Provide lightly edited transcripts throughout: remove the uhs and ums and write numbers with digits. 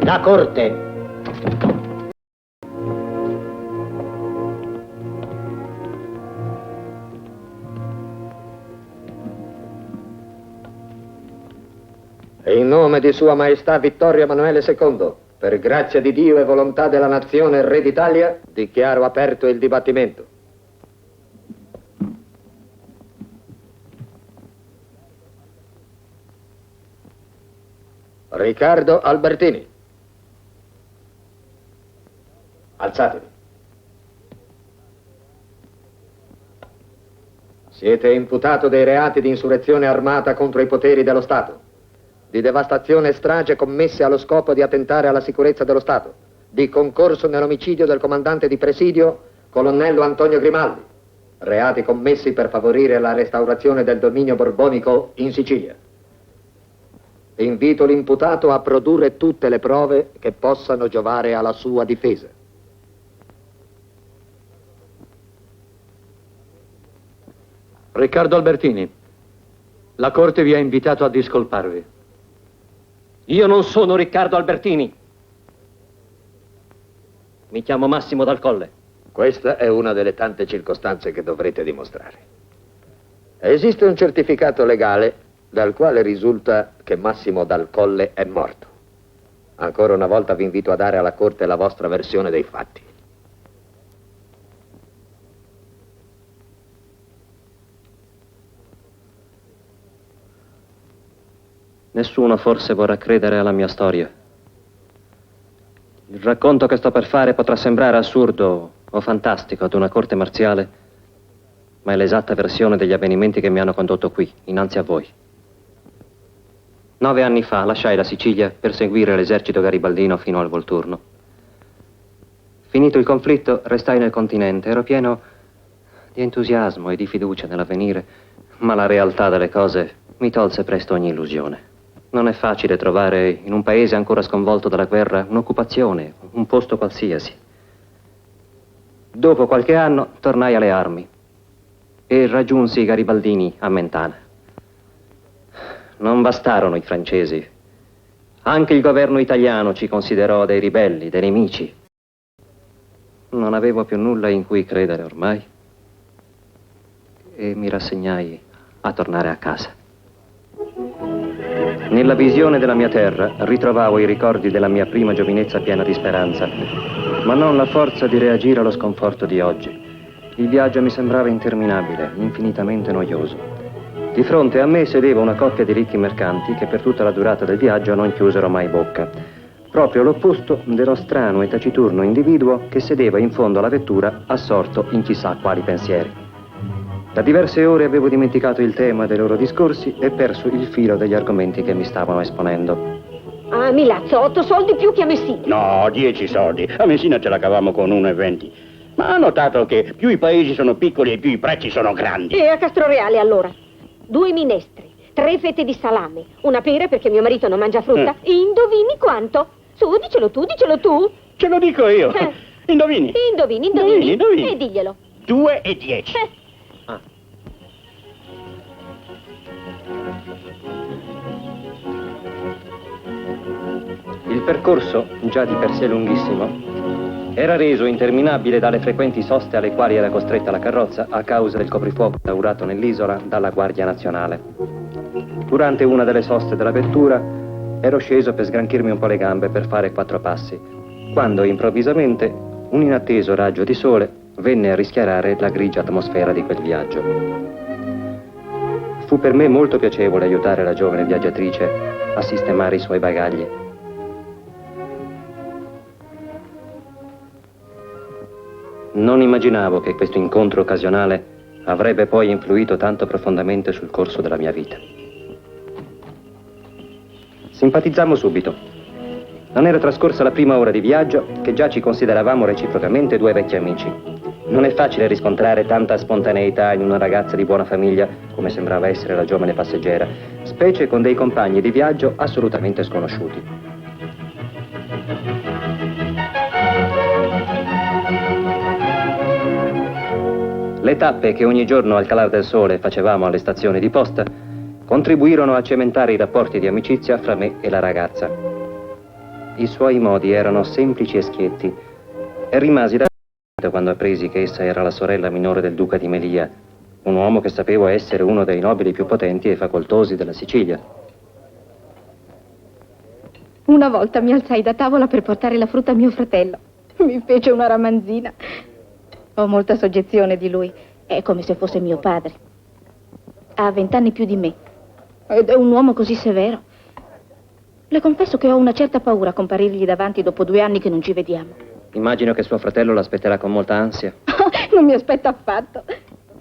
La corte. In nome di Sua Maestà Vittorio Emanuele II, per grazia di Dio e volontà della nazione Re d'Italia, dichiaro aperto il dibattimento. Riccardo Albertini. Alzatevi. Siete imputato dei reati di insurrezione armata contro i poteri dello Stato, di devastazione e strage commesse allo scopo di attentare alla sicurezza dello Stato, di concorso nell'omicidio del comandante di presidio, colonnello Antonio Grimaldi, reati commessi per favorire la restaurazione del dominio borbonico in Sicilia. Invito l'imputato a produrre tutte le prove che possano giovare alla sua difesa. Riccardo Albertini, la Corte vi ha invitato a discolparvi. Io non sono Riccardo Albertini. Mi chiamo Massimo Dal Colle. Questa è una delle tante circostanze che dovrete dimostrare. Esiste un certificato legale dal quale risulta che Massimo Dal Colle è morto. Ancora una volta vi invito a dare alla Corte la vostra versione dei fatti. Nessuno forse vorrà credere alla mia storia. Il racconto che sto per fare potrà sembrare assurdo o fantastico ad una corte marziale, ma è l'esatta versione degli avvenimenti che mi hanno condotto qui, innanzi a voi. 9 anni fa lasciai la Sicilia per seguire l'esercito garibaldino fino al Volturno. Finito il conflitto, restai nel continente. Ero pieno di entusiasmo e di fiducia nell'avvenire, ma la realtà delle cose mi tolse presto ogni illusione. Non è facile trovare in un paese ancora sconvolto dalla guerra un'occupazione, un posto qualsiasi. Dopo qualche anno tornai alle armi e raggiunsi i garibaldini a Mentana. Non bastarono i francesi. Anche il governo italiano ci considerò dei ribelli, dei nemici. Non avevo più nulla in cui credere ormai e mi rassegnai a tornare a casa. Nella visione della mia terra ritrovavo i ricordi della mia prima giovinezza piena di speranza, ma non la forza di reagire allo sconforto di oggi. Il viaggio mi sembrava interminabile, infinitamente noioso. Di fronte a me sedeva una coppia di ricchi mercanti che per tutta la durata del viaggio non chiusero mai bocca. Proprio l'opposto dello strano e taciturno individuo che sedeva in fondo alla vettura assorto in chissà quali pensieri. Da diverse ore avevo dimenticato il tema dei loro discorsi e perso il filo degli argomenti che mi stavano esponendo. Ah, Milazzo, 8 soldi più che a Messina. No, 10 soldi. A Messina ce la cavamo con 1,20. Ma ha notato che più i paesi sono piccoli e più i prezzi sono grandi. E a Castroreale allora? 2 minestri, 3 fette di salame, una pera perché mio marito non mangia frutta. Indovini quanto? Su, dicelo tu, dicelo tu. Ce lo dico io. Indovini. Indovini. Indovini. E diglielo. 2,10. Il percorso, già di per sé lunghissimo, era reso interminabile dalle frequenti soste alle quali era costretta la carrozza a causa del coprifuoco instaurato nell'isola dalla Guardia Nazionale. Durante una delle soste della vettura ero sceso per sgranchirmi un po' le gambe per fare 4 passi, quando improvvisamente un inatteso raggio di sole venne a rischiarare la grigia atmosfera di quel viaggio. Fu per me molto piacevole aiutare la giovane viaggiatrice a sistemare i suoi bagagli. Non immaginavo che questo incontro occasionale avrebbe poi influito tanto profondamente sul corso della mia vita. Simpatizzammo subito. Non era trascorsa la prima ora di viaggio che già ci consideravamo reciprocamente 2 vecchi amici. Non è facile riscontrare tanta spontaneità in una ragazza di buona famiglia, come sembrava essere la giovane passeggera, specie con dei compagni di viaggio assolutamente sconosciuti. Le tappe che ogni giorno al calar del sole facevamo alle stazioni di posta contribuirono a cementare i rapporti di amicizia fra me e la ragazza. I suoi modi erano semplici e schietti e rimasi da quando appresi che essa era la sorella minore del duca di Melia, un uomo che sapevo essere uno dei nobili più potenti e facoltosi della Sicilia. Una volta mi alzai da tavola per portare la frutta a mio fratello. Mi fece una ramanzina. Ho molta soggezione di lui. È come se fosse mio padre. Ha 20 anni più di me. Ed è un uomo così severo. Le confesso che ho una certa paura a comparirgli davanti dopo 2 anni che non ci vediamo. Immagino che suo fratello l'aspetterà con molta ansia. Non mi aspetta affatto.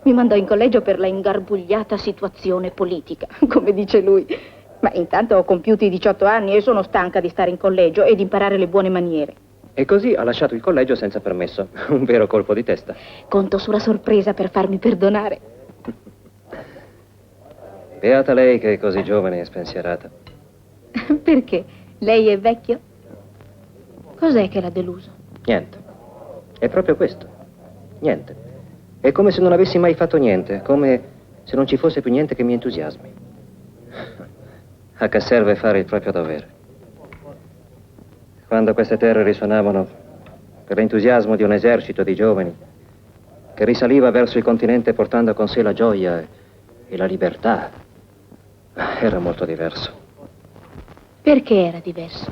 Mi mandò in collegio per la ingarbugliata situazione politica, come dice lui. Ma intanto ho compiuto i 18 anni e sono stanca di stare in collegio e di imparare le buone maniere. E così ha lasciato il collegio senza permesso. Un vero colpo di testa. Conto sulla sorpresa per farmi perdonare. Beata lei che è così giovane e spensierata. Perché? Lei è vecchio? Cos'è che l'ha deluso? Niente. È proprio questo. Niente. È come se non avessi mai fatto niente, come se non ci fosse più niente che mi entusiasmi. A che serve fare il proprio dovere? Quando queste terre risuonavano per l'entusiasmo di un esercito di giovani che risaliva verso il continente portando con sé la gioia e la libertà, era molto diverso. Perché era diverso?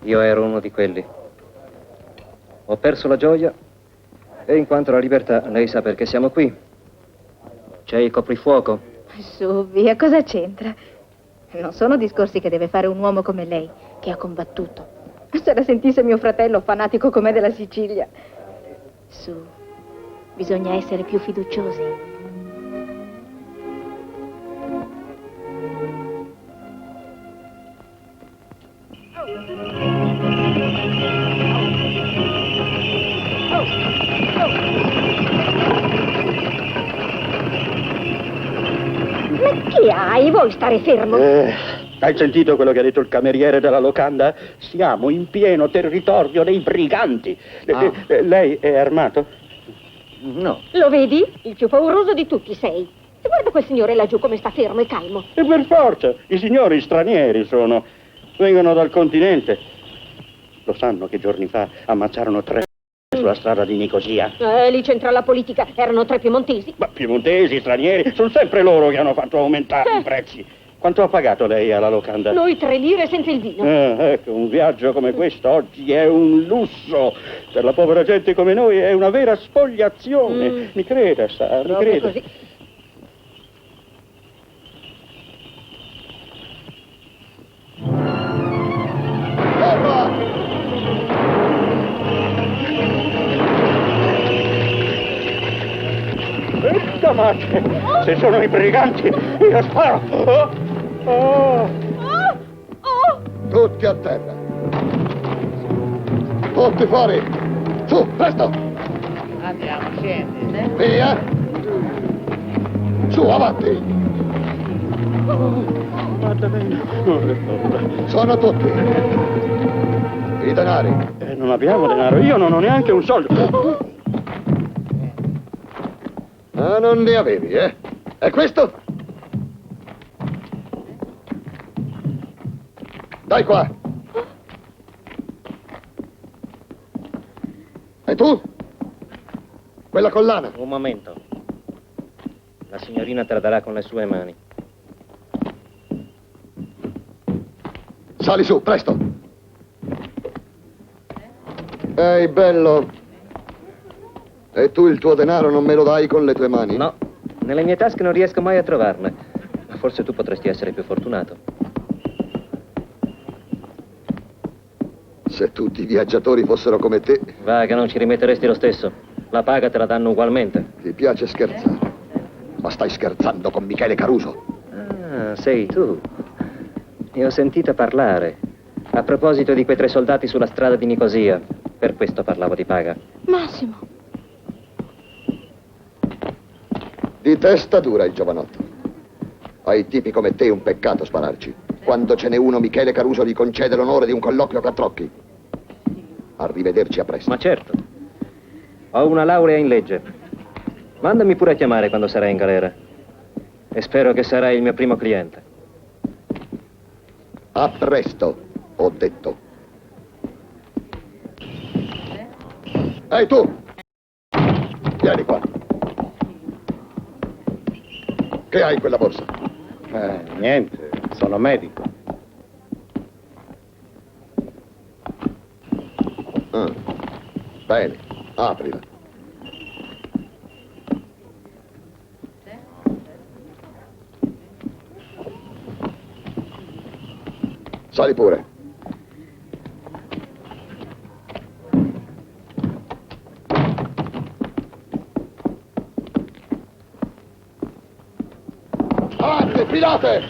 Io ero uno di quelli. Ho perso la gioia e in quanto alla libertà, lei sa perché siamo qui. C'è il coprifuoco. Su, via, cosa c'entra? Non sono discorsi che deve fare un uomo come lei, che ha combattuto. Se la sentisse mio fratello, fanatico com'è della Sicilia. Su, bisogna essere più fiduciosi. Ma che hai? Vuoi stare fermo? Hai sentito quello che ha detto il cameriere della locanda? Siamo in pieno territorio dei briganti. Lei è armato? No. Lo vedi? Il più pauroso di tutti sei. E guarda quel signore laggiù come sta fermo e calmo. E per forza, i signori stranieri sono. Vengono dal continente. Lo sanno che giorni fa ammazzarono 3 sulla strada di Nicosia? Lì c'entra la politica. Erano 3 piemontesi. Ma piemontesi, stranieri, sono sempre loro che hanno fatto aumentare i prezzi. Quanto ha pagato lei alla locanda? Noi 3 lire senza il vino. Ecco, un viaggio come questo oggi è un lusso. Per la povera gente come noi è una vera spoliazione. Mi creda, sa, mi creda. Così. Madre, se sono i briganti, io sparo. Tutti a terra. Tutti fuori. Su, presto. Andiamo, scendi. Via. Su, avanti. Sono tutti. I denari. Non abbiamo denaro, io non ho neanche un soldo. Ah, non ne avevi, eh? E questo? Dai qua. E tu? Quella collana. Un momento. La signorina te la darà con le sue mani. Sali su, presto. Ehi, bello. E tu il tuo denaro non me lo dai con le tue mani? No, nelle mie tasche non riesco mai a trovarne. Ma forse tu potresti essere più fortunato. Se tutti i viaggiatori fossero come te... Va, che non ci rimetteresti lo stesso. La paga te la danno ugualmente. Ti piace scherzare. Ma stai scherzando con Michele Caruso? Ah, sei tu. Ne ho sentito parlare. A proposito di quei 3 soldati sulla strada di Nicosia. Per questo parlavo di paga. Massimo. Di testa dura il giovanotto. Ai tipi come te è un peccato spararci. Quando ce n'è uno, Michele Caruso gli concede l'onore di un colloquio a 4 occhi. Arrivederci a presto. Ma certo. Ho una laurea in legge. Mandami pure a chiamare quando sarai in galera. E spero che sarai il mio primo cliente. A presto. Ho detto. Ehi tu! Vieni qua. Che hai in quella borsa? Niente, sono medico. Bene, aprila. Sali pure. Avanti, filate!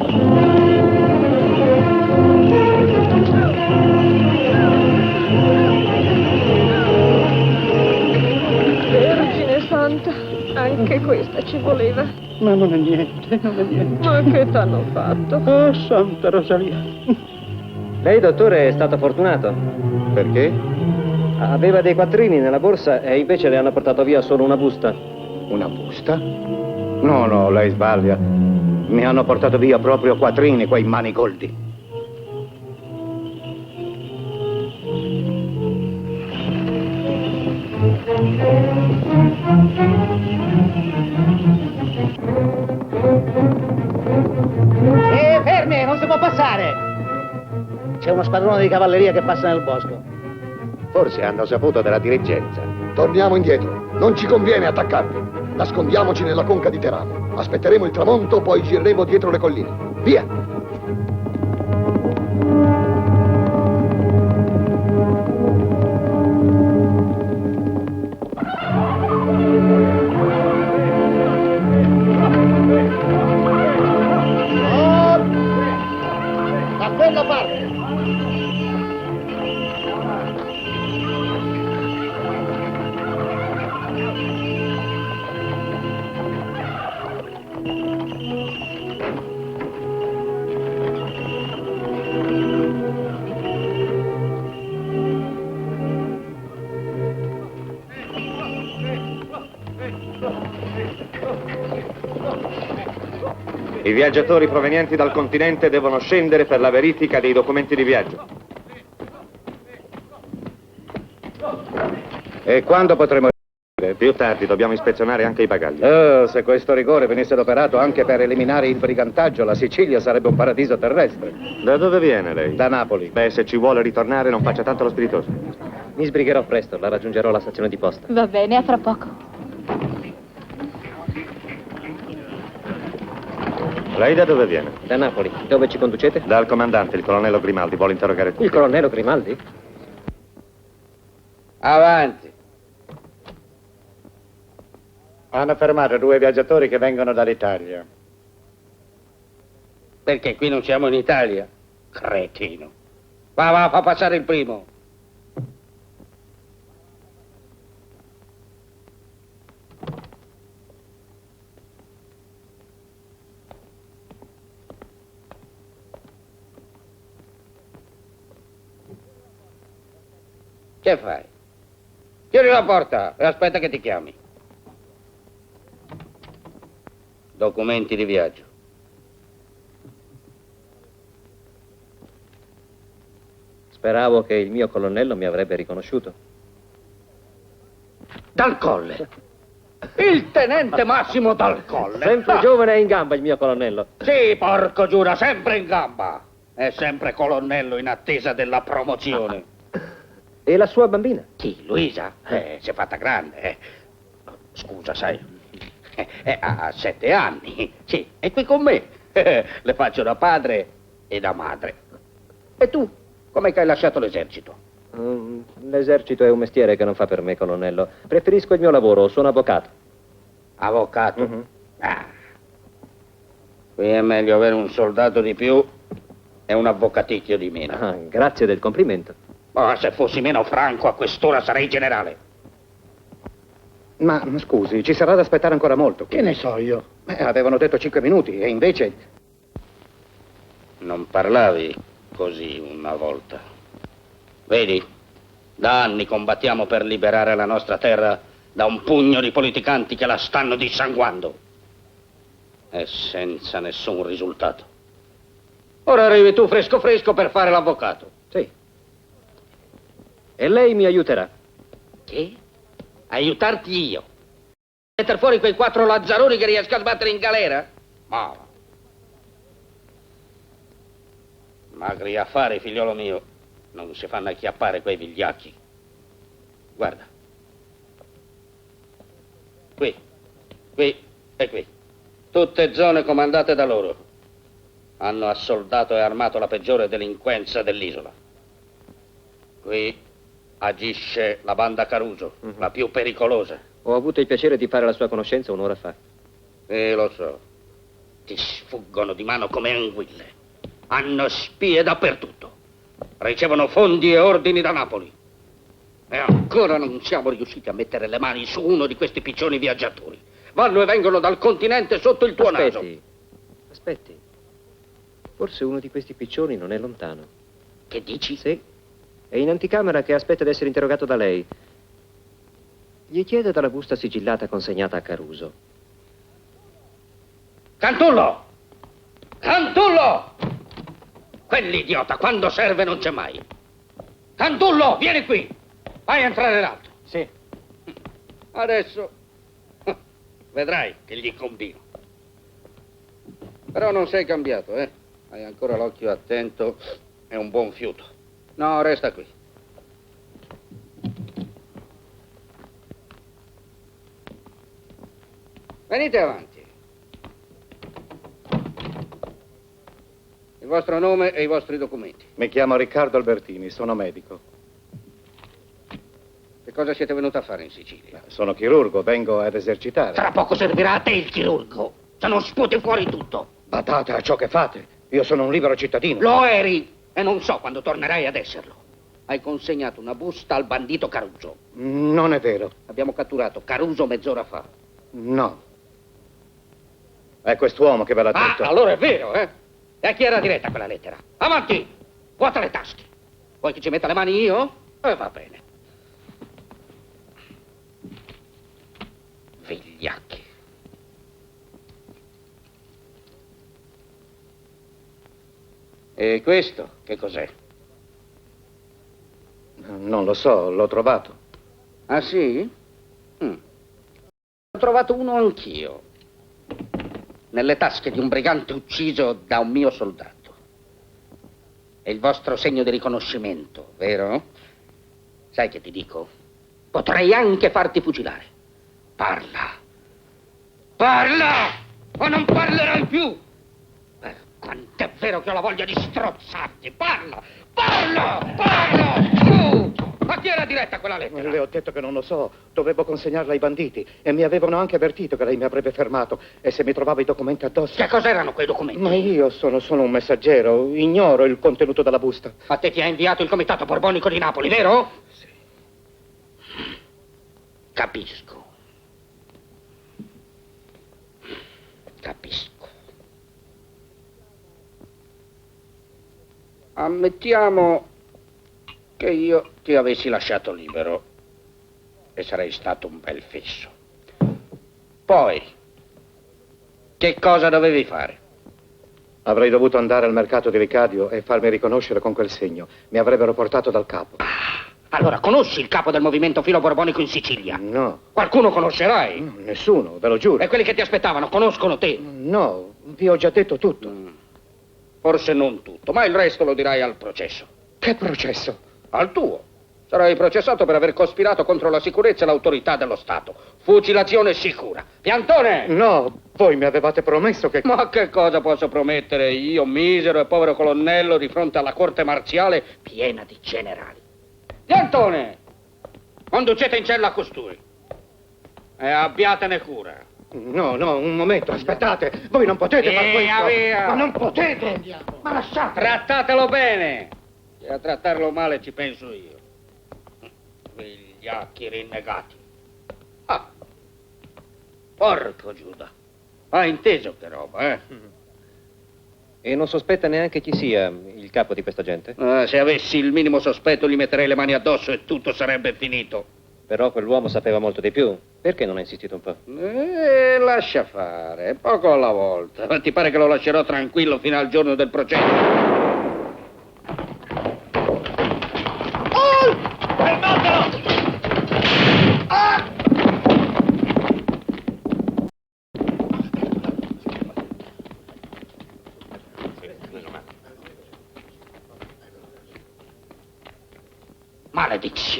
Vergine Santa, anche questa ci voleva. Ma non è niente, non è niente. Ma che t'hanno fatto? Oh, Santa Rosalia. Lei, dottore, è stato fortunato. Perché? Aveva dei quattrini nella borsa e invece le hanno portato via solo una busta. Una busta? No, lei sbaglia. Mi hanno portato via proprio quattrini, quei manigoldi. Fermi, non si può passare! C'è uno squadrone di cavalleria che passa nel bosco. Forse hanno saputo della dirigenza. Torniamo indietro. Non ci conviene attaccarli. Nascondiamoci nella conca di Teramo. Aspetteremo il tramonto, poi gireremo dietro le colline. Via! Da quella parte! I viaggiatori provenienti dal continente devono scendere per la verifica dei documenti di viaggio. E quando potremo... Più tardi dobbiamo ispezionare anche i bagagli. Se questo rigore venisse adoperato anche per eliminare il brigantaggio, la Sicilia sarebbe un paradiso terrestre. Da dove viene lei? Da Napoli. Beh, se ci vuole ritornare non faccia tanto lo spiritoso. Mi sbrigherò presto, la raggiungerò alla stazione di posta. Va bene, a fra poco. Lei da dove viene? Da Napoli. Dove ci conducete? Dal comandante, il colonnello Grimaldi. Vuole interrogare tutti. Il colonnello Grimaldi? Avanti. Hanno fermato 2 viaggiatori che vengono dall'Italia. Perché qui non siamo in Italia? Cretino. Va, fa passare il primo. Che fai? Chiudi la porta e aspetta che ti chiami. Documenti di viaggio. Speravo che il mio colonnello mi avrebbe riconosciuto. Dal Colle. Il tenente Massimo Dal Colle. Sempre giovane e in gamba il mio colonnello. Sì, porco giura, sempre in gamba. È sempre colonnello in attesa della promozione. E la sua bambina? Chi, Luisa? Si è fatta grande. Scusa, sai. Ha 7 anni. Sì, è qui con me. Le faccio da padre e da madre. E tu? Com'è che hai lasciato l'esercito? L'esercito è un mestiere che non fa per me, colonnello. Preferisco il mio lavoro, sono avvocato. Avvocato? Mm-hmm. Qui è meglio avere un soldato di più e un avvocaticchio di meno. Grazie del complimento. Ma se fossi meno franco a quest'ora sarei generale. Ma scusi, ci sarà da aspettare ancora molto. Che ne so io? Avevano detto 5 minuti e invece... Non parlavi così una volta. Vedi, da anni combattiamo per liberare la nostra terra da un pugno di politicanti che la stanno dissanguando. E senza nessun risultato. Ora arrivi tu fresco fresco per fare l'avvocato. Sì, E lei mi aiuterà. Che? Aiutarti io? Metter fuori quei 4 lazzaroni che riesco a sbattere in galera? Ma... magri affari, figliolo mio. Non si fanno acchiappare quei vigliacchi. Guarda. Qui e qui. Tutte zone comandate da loro. Hanno assoldato e armato la peggiore delinquenza dell'isola. Qui agisce la banda Caruso, la più pericolosa. Ho avuto il piacere di fare la sua conoscenza un'ora fa. Lo so. Ti sfuggono di mano come anguille. Hanno spie dappertutto. Ricevono fondi e ordini da Napoli. E ancora non siamo riusciti a mettere le mani su uno di questi piccioni viaggiatori. Vanno e vengono dal continente sotto il tuo naso. Aspetti. Forse uno di questi piccioni non è lontano. Che dici? Sì. È in anticamera che aspetta di essere interrogato da lei. Gli chiede dalla busta sigillata consegnata a Caruso. Cantullo! Cantullo! Quell'idiota quando serve non c'è mai. Cantullo, vieni qui! Vai a entrare l'altro. Sì. Adesso vedrai che gli combino. Però non sei cambiato, eh? Hai ancora l'occhio attento e un buon fiuto. No, resta qui. Venite avanti. Il vostro nome e i vostri documenti. Mi chiamo Riccardo Albertini, sono medico. Che cosa siete venuto a fare in Sicilia? Sono chirurgo, vengo ad esercitare. Tra poco servirà a te il chirurgo. Se non sputi fuori tutto. Badate a ciò che fate. Io sono un libero cittadino. Lo eri e non so quando tornerai ad esserlo. Hai consegnato una busta al bandito Caruso. Non è vero. Abbiamo catturato Caruso mezz'ora fa. No. È quest'uomo che ve l'ha detto. Allora è vero, eh? E a chi era diretta quella lettera? Avanti! Vuota le tasche. Vuoi che ci metta le mani io? Va bene. Vigliacchi. E questo che cos'è? Non lo so, l'ho trovato. Ah sì? Ho trovato uno anch'io. Nelle tasche di un brigante ucciso da un mio soldato. È il vostro segno di riconoscimento, vero? Sai che ti dico? Potrei anche farti fucilare. Parla! Parla! O non parlerai più! Quant'è vero che ho la voglia di strozzarti! Parla! Parla! Parla! A chi era diretta quella lettera? Le ho detto che non lo so. Dovevo consegnarla ai banditi e mi avevano anche avvertito che lei mi avrebbe fermato e se mi trovava i documenti addosso. Che cos'erano quei documenti? Ma io sono solo un messaggero, ignoro il contenuto della busta. A te ti ha inviato il comitato borbonico di Napoli, vero? Sì. Capisco. Capisco. Ammettiamo che io ti avessi lasciato libero e sarei stato un bel fisso. Poi, che cosa dovevi fare? Avrei dovuto andare al mercato di Ricadio e farmi riconoscere con quel segno. Mi avrebbero portato dal capo. Allora, conosci il capo del movimento filo borbonico in Sicilia? No. Qualcuno conoscerai? No, nessuno, ve lo giuro. E quelli che ti aspettavano conoscono te? No, vi ho già detto tutto. Forse non tutto, ma il resto lo dirai al processo. Che processo? Al tuo. Sarai processato per aver cospirato contro la sicurezza e l'autorità dello Stato. Fucilazione sicura. Piantone! No, voi mi avevate promesso che... Ma che cosa posso promettere io, misero e povero colonnello, di fronte alla corte marziale piena di generali? Piantone! Conducete in cella a costui. E abbiatene cura. No, un momento, aspettate. Voi non potete far questo. Via! Ma non potete. Ma lasciate. Trattatelo bene. E a trattarlo male ci penso io. Vigliacchi rinnegati. Porco Giuda. Hai inteso che roba, eh? E non sospetta neanche chi sia il capo di questa gente? Se avessi il minimo sospetto gli metterei le mani addosso e tutto sarebbe finito. Però quell'uomo sapeva molto di più. Perché non ha insistito un po'? Lascia fare, poco alla volta. Ma ti pare che lo lascerò tranquillo fino al giorno del processo?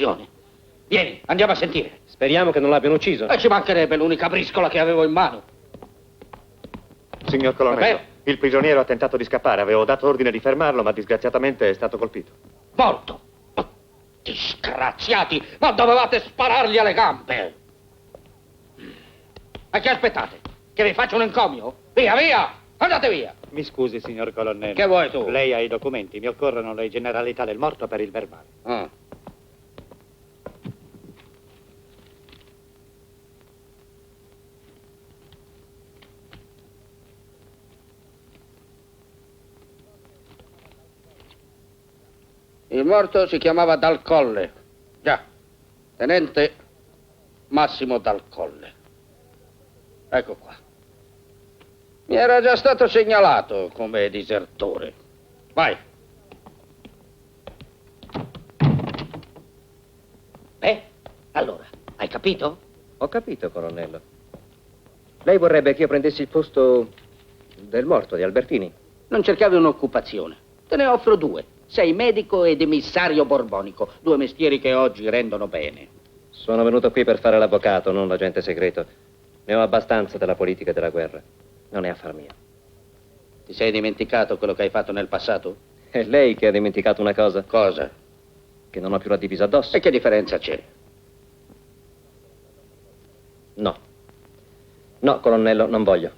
uccisione. Vieni, andiamo a sentire. Speriamo che non l'abbiano ucciso. E ci mancherebbe l'unica briscola che avevo in mano. Signor colonnello, Vabbè. il prigioniero ha tentato di scappare. Avevo dato ordine di fermarlo, ma disgraziatamente è stato colpito. Morto. Disgraziati, ma dovevate sparargli alle gambe. E che aspettate? Che vi faccio un encomio? Via, via! Andate via! Mi scusi, signor colonnello. Che vuoi tu? Lei ha i documenti, mi occorrono le generalità del morto per il verbale. Ah. Il morto si chiamava Dal Colle. Già, tenente Massimo Dal Colle. Ecco qua. Mi era già stato segnalato come disertore. Vai. Allora, hai capito? Ho capito, colonnello. Lei vorrebbe che io prendessi il posto del morto, di Albertini? Non cercavi un'occupazione. Te ne offro due. Sei medico ed emissario borbonico. Due mestieri che oggi rendono bene. Sono venuto qui per fare l'avvocato, non l'agente segreto. Ne ho abbastanza della politica e della guerra. Non è affar mio. Ti sei dimenticato quello che hai fatto nel passato? È lei che ha dimenticato una cosa. Cosa? Che non ho più la divisa addosso. E che differenza c'è? No. No, colonnello, non voglio.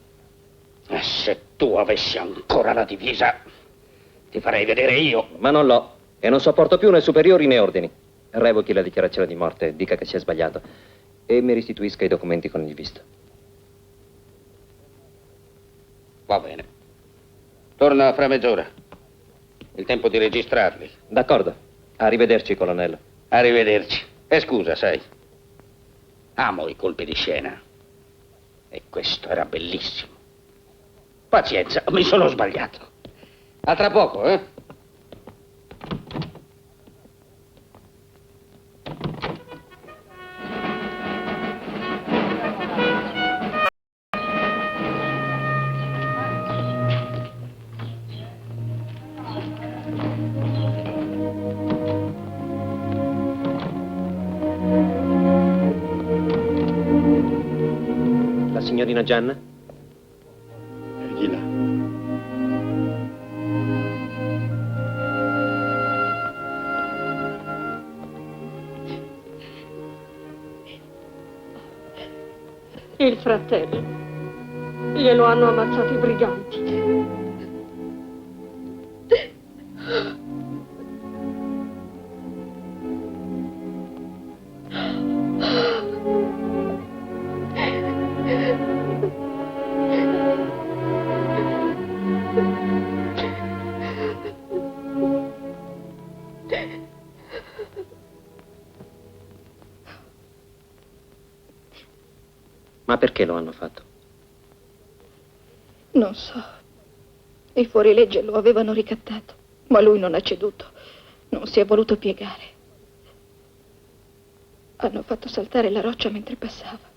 Se tu avessi ancora la divisa, ti farei vedere io. Ma non l'ho. E non sopporto più né superiori né ordini. Revochi la dichiarazione di morte, dica che si è sbagliato. E mi restituisca i documenti con il visto. Va bene. Torna fra mezz'ora. Il tempo di registrarli. D'accordo. Arrivederci, colonnello. Arrivederci. E scusa, sai. Amo i colpi di scena. E questo era bellissimo. Pazienza, mi sono sbagliato. A tra poco, eh? La signorina Gianna? Di là. Il fratello. Glielo hanno ammazzato i briganti. Ma perché lo hanno fatto? Non so. I fuorilegge lo avevano ricattato, ma lui non ha ceduto. Non si è voluto piegare. Hanno fatto saltare la roccia mentre passava.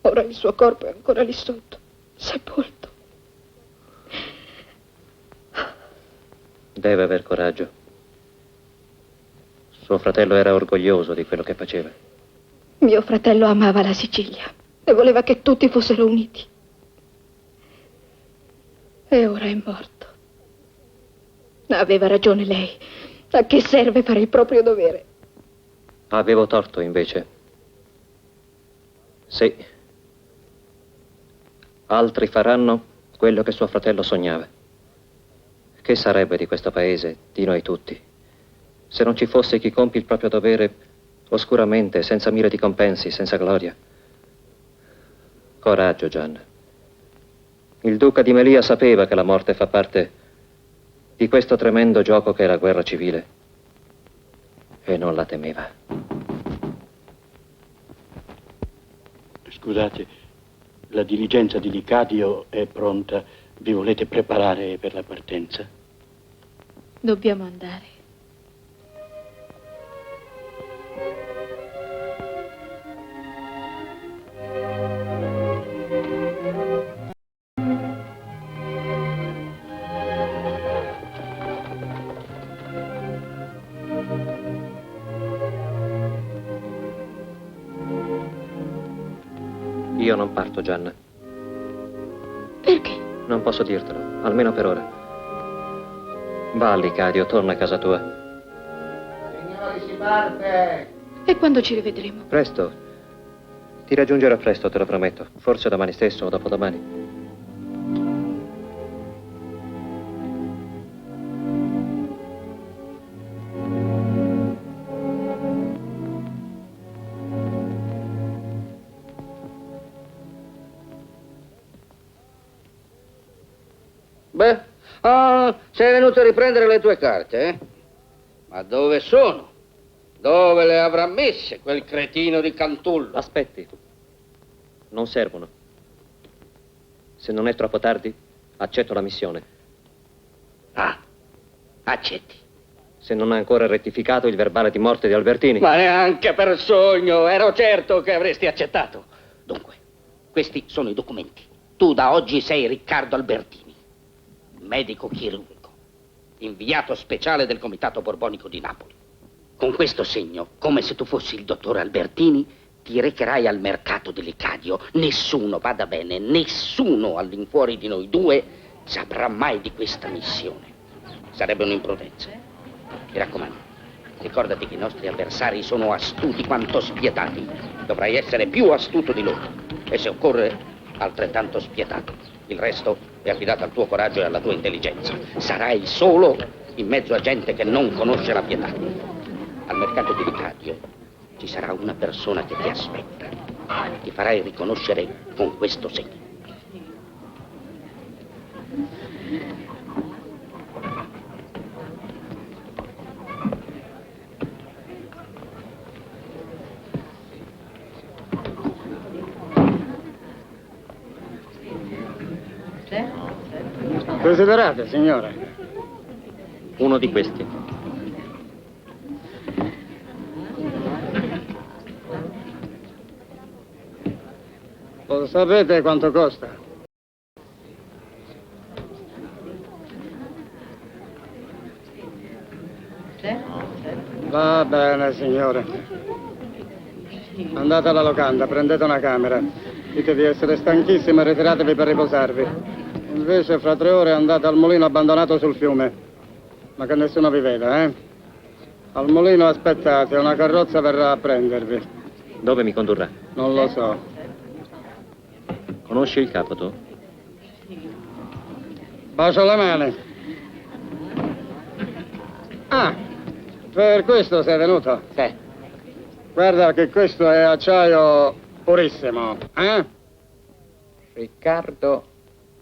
Ora il suo corpo è ancora lì sotto, sepolto. Deve aver coraggio. Suo fratello era orgoglioso di quello che faceva. Mio fratello amava la Sicilia e voleva che tutti fossero uniti. E ora è morto. Aveva ragione lei. A che serve fare il proprio dovere? Avevo torto, invece. Sì. Altri faranno quello che suo fratello sognava. Che sarebbe di questo paese, di noi tutti, se non ci fosse chi compie il proprio dovere oscuramente, senza mire di compensi, senza gloria? Coraggio, Gianna. Il duca di Melia sapeva che la morte fa parte di questo tremendo gioco che è la guerra civile e non la temeva. Scusate, la diligenza di Licadio è pronta. Vi volete preparare per la partenza? Dobbiamo andare. Io non parto, Gianna. Perché? Non posso dirtelo, almeno per ora. Va, Licadio, torna a casa tua. Signori, si parte! E quando ci rivedremo? Presto. Ti raggiungerò presto, te lo prometto. Forse domani stesso o dopodomani. Beh, sei venuto a riprendere le tue carte, eh? Ma dove sono? Dove le avrà messe quel cretino di Cantullo? Aspetti. Non servono. Se non è troppo tardi, accetto la missione. Ah, accetti. Se non ha ancora rettificato il verbale di morte di Albertini. Ma neanche per sogno, ero certo che avresti accettato. Dunque, questi sono i documenti. Tu da oggi sei Riccardo Albertini, medico chirurgo, inviato speciale del Comitato Borbonico di Napoli. Con questo segno, come se tu fossi il dottor Albertini, ti recherai al mercato di Licadio. Nessuno, bada bene, nessuno all'infuori di noi due saprà mai di questa missione. Sarebbe un'imprudenza. Mi raccomando, ricordati che i nostri avversari sono astuti quanto spietati. Dovrai essere più astuto di loro e, se occorre, altrettanto spietato. Il resto è affidato al tuo coraggio e alla tua intelligenza. Sarai solo in mezzo a gente che non conosce la pietà. Al mercato di Licadio ci sarà una persona che ti aspetta. Ti farai riconoscere con questo segno. Desiderate, signore? Uno di questi. Lo sapete quanto costa? Va bene, signore. Andate alla locanda, prendete una camera. Dite di essere stanchissimi e ritiratevi per riposarvi. Invece fra 3 ore andate al mulino abbandonato sul fiume. Ma che nessuno vi veda, eh? Al mulino aspettate, una carrozza verrà a prendervi. Dove mi condurrà? Non lo so. Conosci il capo tu? Bacio le mani. Ah, per questo sei venuto? Sì. Guarda che questo è acciaio purissimo, eh? Riccardo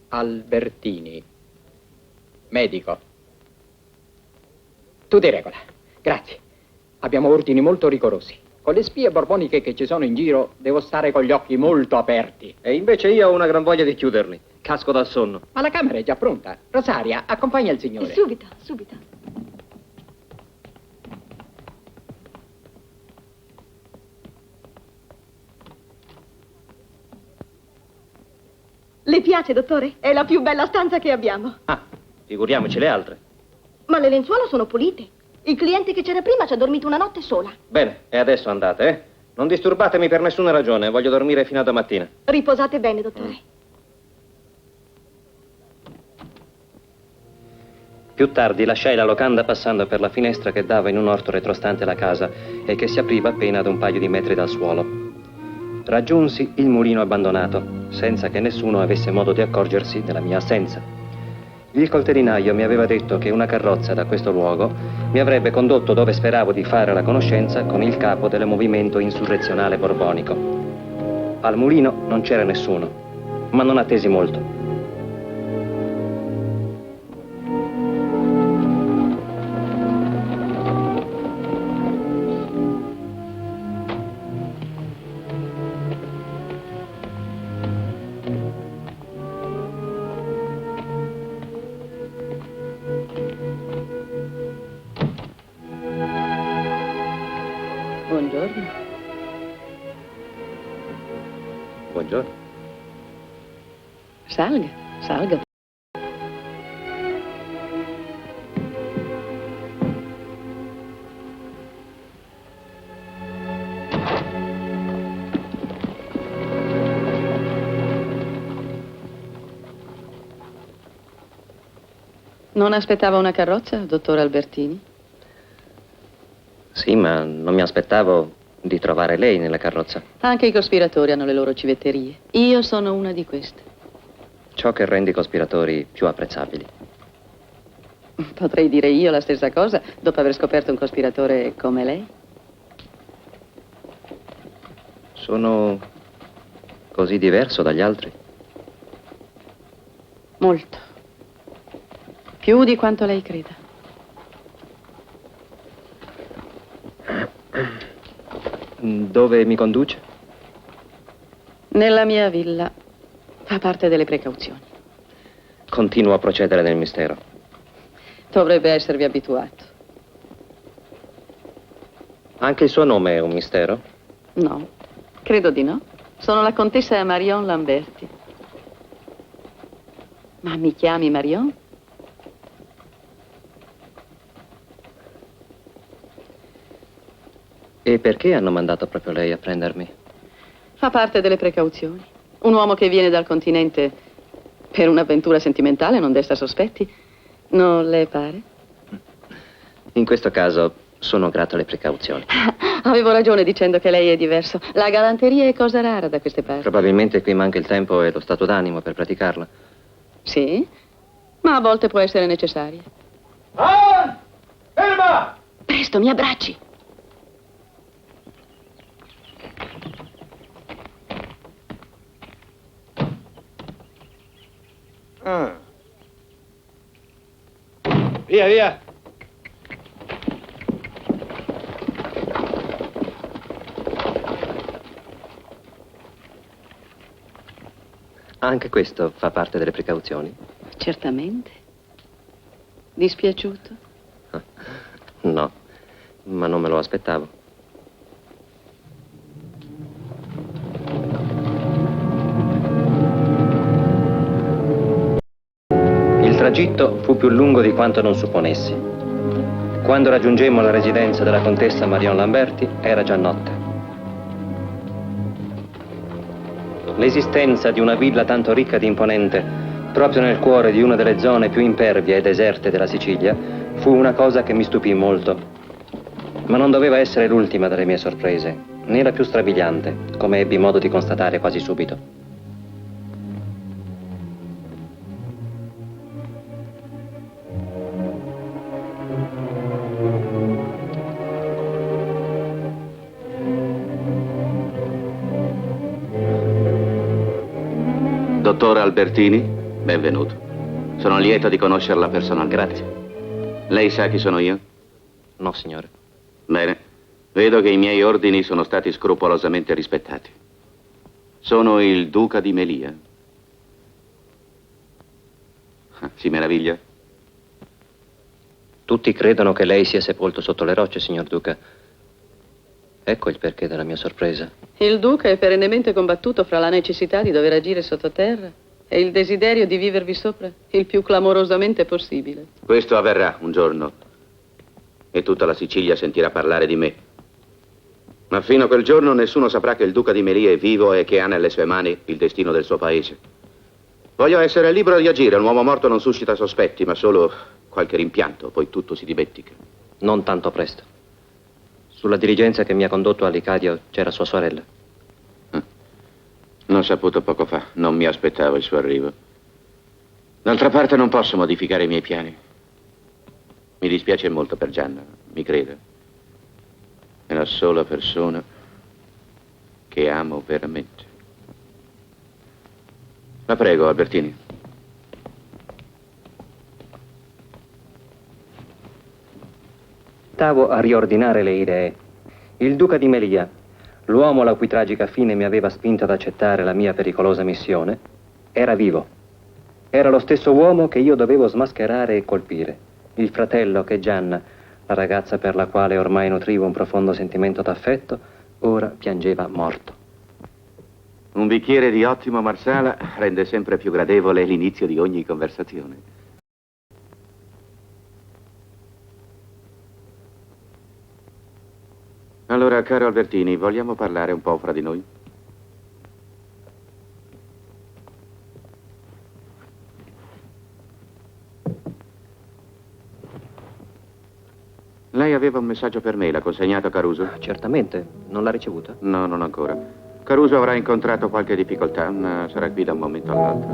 Albertini, medico. Tu di regola. Grazie. Abbiamo ordini molto rigorosi. Con le spie borboniche che ci sono in giro, devo stare con gli occhi molto aperti. E invece io ho una gran voglia di chiuderli. Casco dal sonno. Ma la camera è già pronta. Rosaria, accompagna il signore. Subito, subito. Le piace, dottore? È la più bella stanza che abbiamo. Ah, figuriamoci le altre. Ma le lenzuola sono pulite. Il cliente che c'era prima ci ha dormito una notte sola. Bene, e adesso andate, eh? Non disturbatemi per nessuna ragione, voglio dormire fino a domattina. Riposate bene, dottore. Più tardi lasciai la locanda passando per la finestra che dava in un orto retrostante la casa e che si apriva appena ad un paio di metri dal suolo. Raggiunsi il mulino abbandonato, senza che nessuno avesse modo di accorgersi della mia assenza. Il coltellinaio mi aveva detto che una carrozza da questo luogo mi avrebbe condotto dove speravo di fare la conoscenza con il capo del movimento insurrezionale borbonico. Al mulino non c'era nessuno, ma non attesi molto. Buongiorno. Buongiorno. Salga, salga. Non aspettava una carrozza, dottor Albertini? Sì, ma non mi aspettavo di trovare lei nella carrozza. Anche i cospiratori hanno le loro civetterie. Io sono una di queste. Ciò che rende i cospiratori più apprezzabili. Potrei dire io la stessa cosa dopo aver scoperto un cospiratore come lei? Sono così diverso dagli altri? Molto. Più di quanto lei creda. Dove mi conduce? Nella mia villa. Fa parte delle precauzioni. Continuo a procedere nel mistero. Dovrebbe esservi abituato. Anche il suo nome è un mistero? No, credo di no. Sono la contessa Marion Lamberti. Ma mi chiami Marion? E perché hanno mandato proprio lei a prendermi? Fa parte delle precauzioni. Un uomo che viene dal continente per un'avventura sentimentale non desta sospetti. Non le pare? In questo caso sono grato alle precauzioni. Avevo ragione dicendo che lei è diverso. La galanteria è cosa rara da queste parti. Probabilmente qui manca il tempo e lo stato d'animo per praticarla. Sì, ma a volte può essere necessaria. Ferma! Presto, mi abbracci. Via, via! Anche questo fa parte delle precauzioni? Certamente. Dispiaciuto? No, ma non me lo aspettavo. Il tragitto fu più lungo di quanto non supponessi. Quando raggiungemmo la residenza della contessa Marion Lamberti era già notte. L'esistenza di una villa tanto ricca ed imponente, proprio nel cuore di una delle zone più impervie e deserte della Sicilia, fu una cosa che mi stupì molto. Ma non doveva essere l'ultima delle mie sorprese, né la più strabiliante, come ebbi modo di constatare quasi subito. Dottor Albertini, benvenuto. Sono lieto di conoscerla personalmente. Grazie. Lei sa chi sono io? No, signore. Bene. Vedo che i miei ordini sono stati scrupolosamente rispettati. Sono il duca di Melia. Si meraviglia? Tutti credono che lei sia sepolto sotto le rocce, signor Duca. Ecco il perché della mia sorpresa. Il duca è perennemente combattuto fra la necessità di dover agire sottoterra e il desiderio di vivervi sopra il più clamorosamente possibile. Questo avverrà un giorno e tutta la Sicilia sentirà parlare di me. Ma fino a quel giorno nessuno saprà che il duca di Melia è vivo e che ha nelle sue mani il destino del suo paese. Voglio essere libero di agire. Un uomo morto non suscita sospetti, ma solo qualche rimpianto, poi tutto si dimentica. Non tanto presto. Sulla diligenza che mi ha condotto a Licadio c'era sua sorella. L'ho saputo poco fa, non mi aspettavo il suo arrivo. D'altra parte non posso modificare i miei piani. Mi dispiace molto per Gianna, mi creda. È la sola persona che amo veramente. La prego, Albertini. Stavo a riordinare le idee. Il duca di Melia, l'uomo la cui tragica fine mi aveva spinto ad accettare la mia pericolosa missione, era vivo. Era lo stesso uomo che io dovevo smascherare e colpire. Il fratello che Gianna, la ragazza per la quale ormai nutrivo un profondo sentimento d'affetto, ora piangeva morto. Un bicchiere di ottimo Marsala rende sempre più gradevole l'inizio di ogni conversazione. Allora, caro Albertini, vogliamo parlare un po' fra di noi? Lei aveva un messaggio per me, l'ha consegnato a Caruso? Certamente, non l'ha ricevuto? No, non ancora. Caruso avrà incontrato qualche difficoltà, ma sarà qui da un momento all'altro.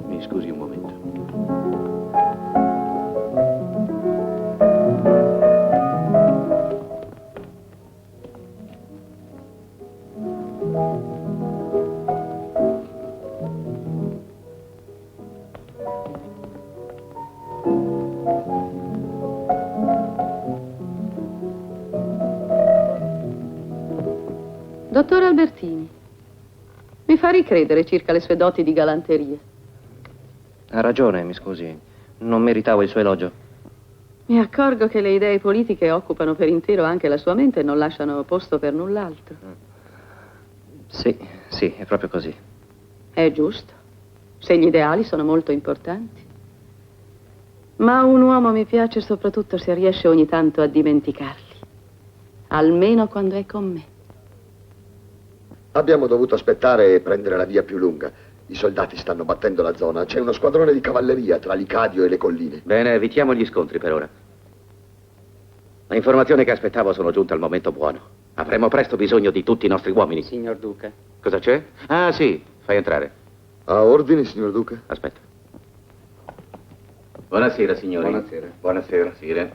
Mi scusi un momento. Dottor Albertini, mi fa ricredere circa le sue doti di galanteria. Ha ragione, mi scusi. Non meritavo il suo elogio. Mi accorgo che le idee politiche occupano per intero anche la sua mente e non lasciano posto per null'altro. Sì, è proprio così. È giusto, se gli ideali sono molto importanti. Ma un uomo mi piace soprattutto se riesce ogni tanto a dimenticarli. Almeno quando è con me. Abbiamo dovuto aspettare e prendere la via più lunga. I soldati stanno battendo la zona. C'è uno squadrone di cavalleria tra l'Icadio e le colline. Bene, evitiamo gli scontri per ora. Le informazioni che aspettavo sono giunte al momento buono. Avremo presto bisogno di tutti i nostri uomini. Signor Duca. Cosa c'è? Ah, sì, fai entrare. Ha ordini, signor Duca? Aspetta. Buonasera, signori. Buonasera. Buonasera.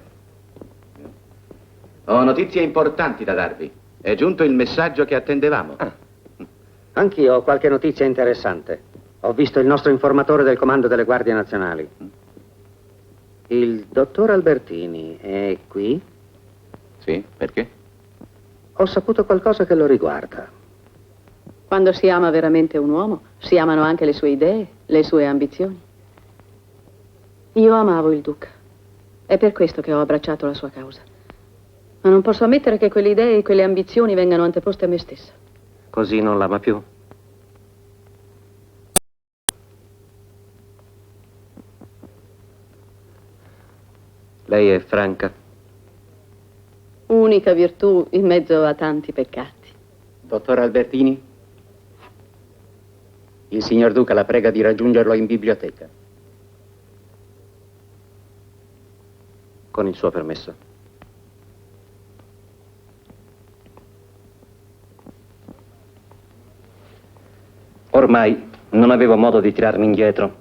Ho notizie importanti da darvi. È giunto il messaggio che attendevamo. Anch'io ho qualche notizia interessante. Ho visto il nostro informatore del comando delle Guardie Nazionali. Il dottor Albertini è qui? Sì, perché? Ho saputo qualcosa che lo riguarda. Quando si ama veramente un uomo, si amano anche le sue idee, le sue ambizioni. Io amavo il Duca. È per questo che ho abbracciato la sua causa. Ma non posso ammettere che quelle idee e quelle ambizioni vengano anteposte a me stessa. Così non l'ama più. Lei è franca. Unica virtù in mezzo a tanti peccati. Dottor Albertini? Il signor Duca la prega di raggiungerlo in biblioteca. Con il suo permesso. Ormai non avevo modo di tirarmi indietro.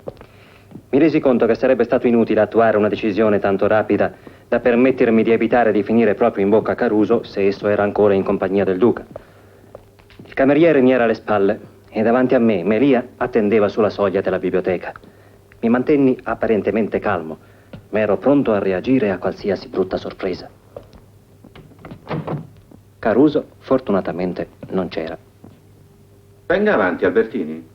Mi resi conto che sarebbe stato inutile attuare una decisione tanto rapida da permettermi di evitare di finire proprio in bocca a Caruso se esso era ancora in compagnia del Duca. Il cameriere mi era alle spalle e davanti a me Melia attendeva sulla soglia della biblioteca. Mi mantenni apparentemente calmo, ma ero pronto a reagire a qualsiasi brutta sorpresa. Caruso, fortunatamente, non c'era. Venga avanti, Albertini.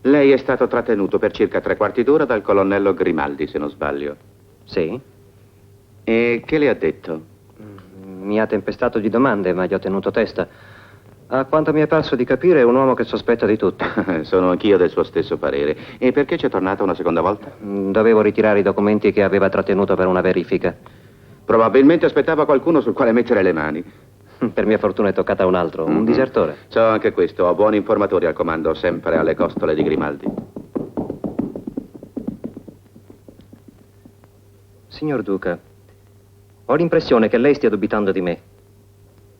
Lei è stato trattenuto per circa 3/4 d'ora dal colonnello Grimaldi, se non sbaglio. Sì? E che le ha detto? Mi ha tempestato di domande, ma gli ho tenuto testa. A quanto mi è parso di capire, è un uomo che sospetta di tutto. Sono anch'io del suo stesso parere. E perché c'è tornato una seconda volta? Dovevo ritirare i documenti che aveva trattenuto per una verifica. Probabilmente aspettava qualcuno sul quale mettere le mani. Per mia fortuna è toccata a un altro, un disertore. So anche questo, ho buoni informatori al comando, sempre alle costole di Grimaldi. Signor Duca, ho l'impressione che lei stia dubitando di me.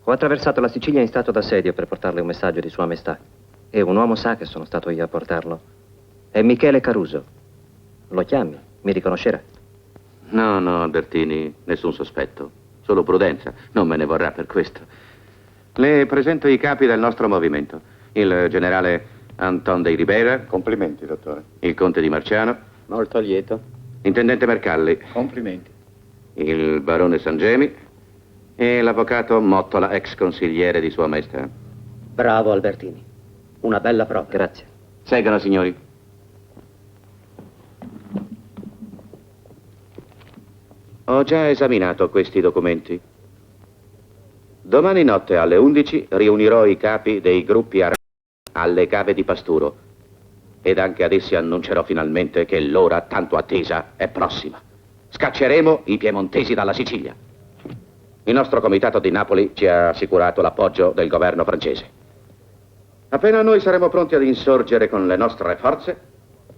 Ho attraversato la Sicilia in stato d'assedio per portarle un messaggio di Sua Maestà. E un uomo sa che sono stato io a portarlo. È Michele Caruso. Lo chiami, mi riconoscerà. No, Albertini, nessun sospetto. Solo prudenza, non me ne vorrà per questo. Le presento i capi del nostro movimento. Il generale Anton de Ribera. Complimenti, dottore. Il conte di Marciano. Molto lieto. Intendente Mercalli. Complimenti. Il barone Sangemi. E l'avvocato Mottola, ex consigliere di Sua Maestà. Bravo, Albertini. Una bella prova. Grazie. Seguano, signori. Ho già esaminato questi documenti. Domani notte alle 11 riunirò i capi dei gruppi armati alle cave di Pasturo ed anche ad essi annuncerò finalmente che l'ora tanto attesa è prossima. Scacceremo i piemontesi dalla Sicilia. Il nostro comitato di Napoli ci ha assicurato l'appoggio del governo francese. Appena noi saremo pronti ad insorgere con le nostre forze,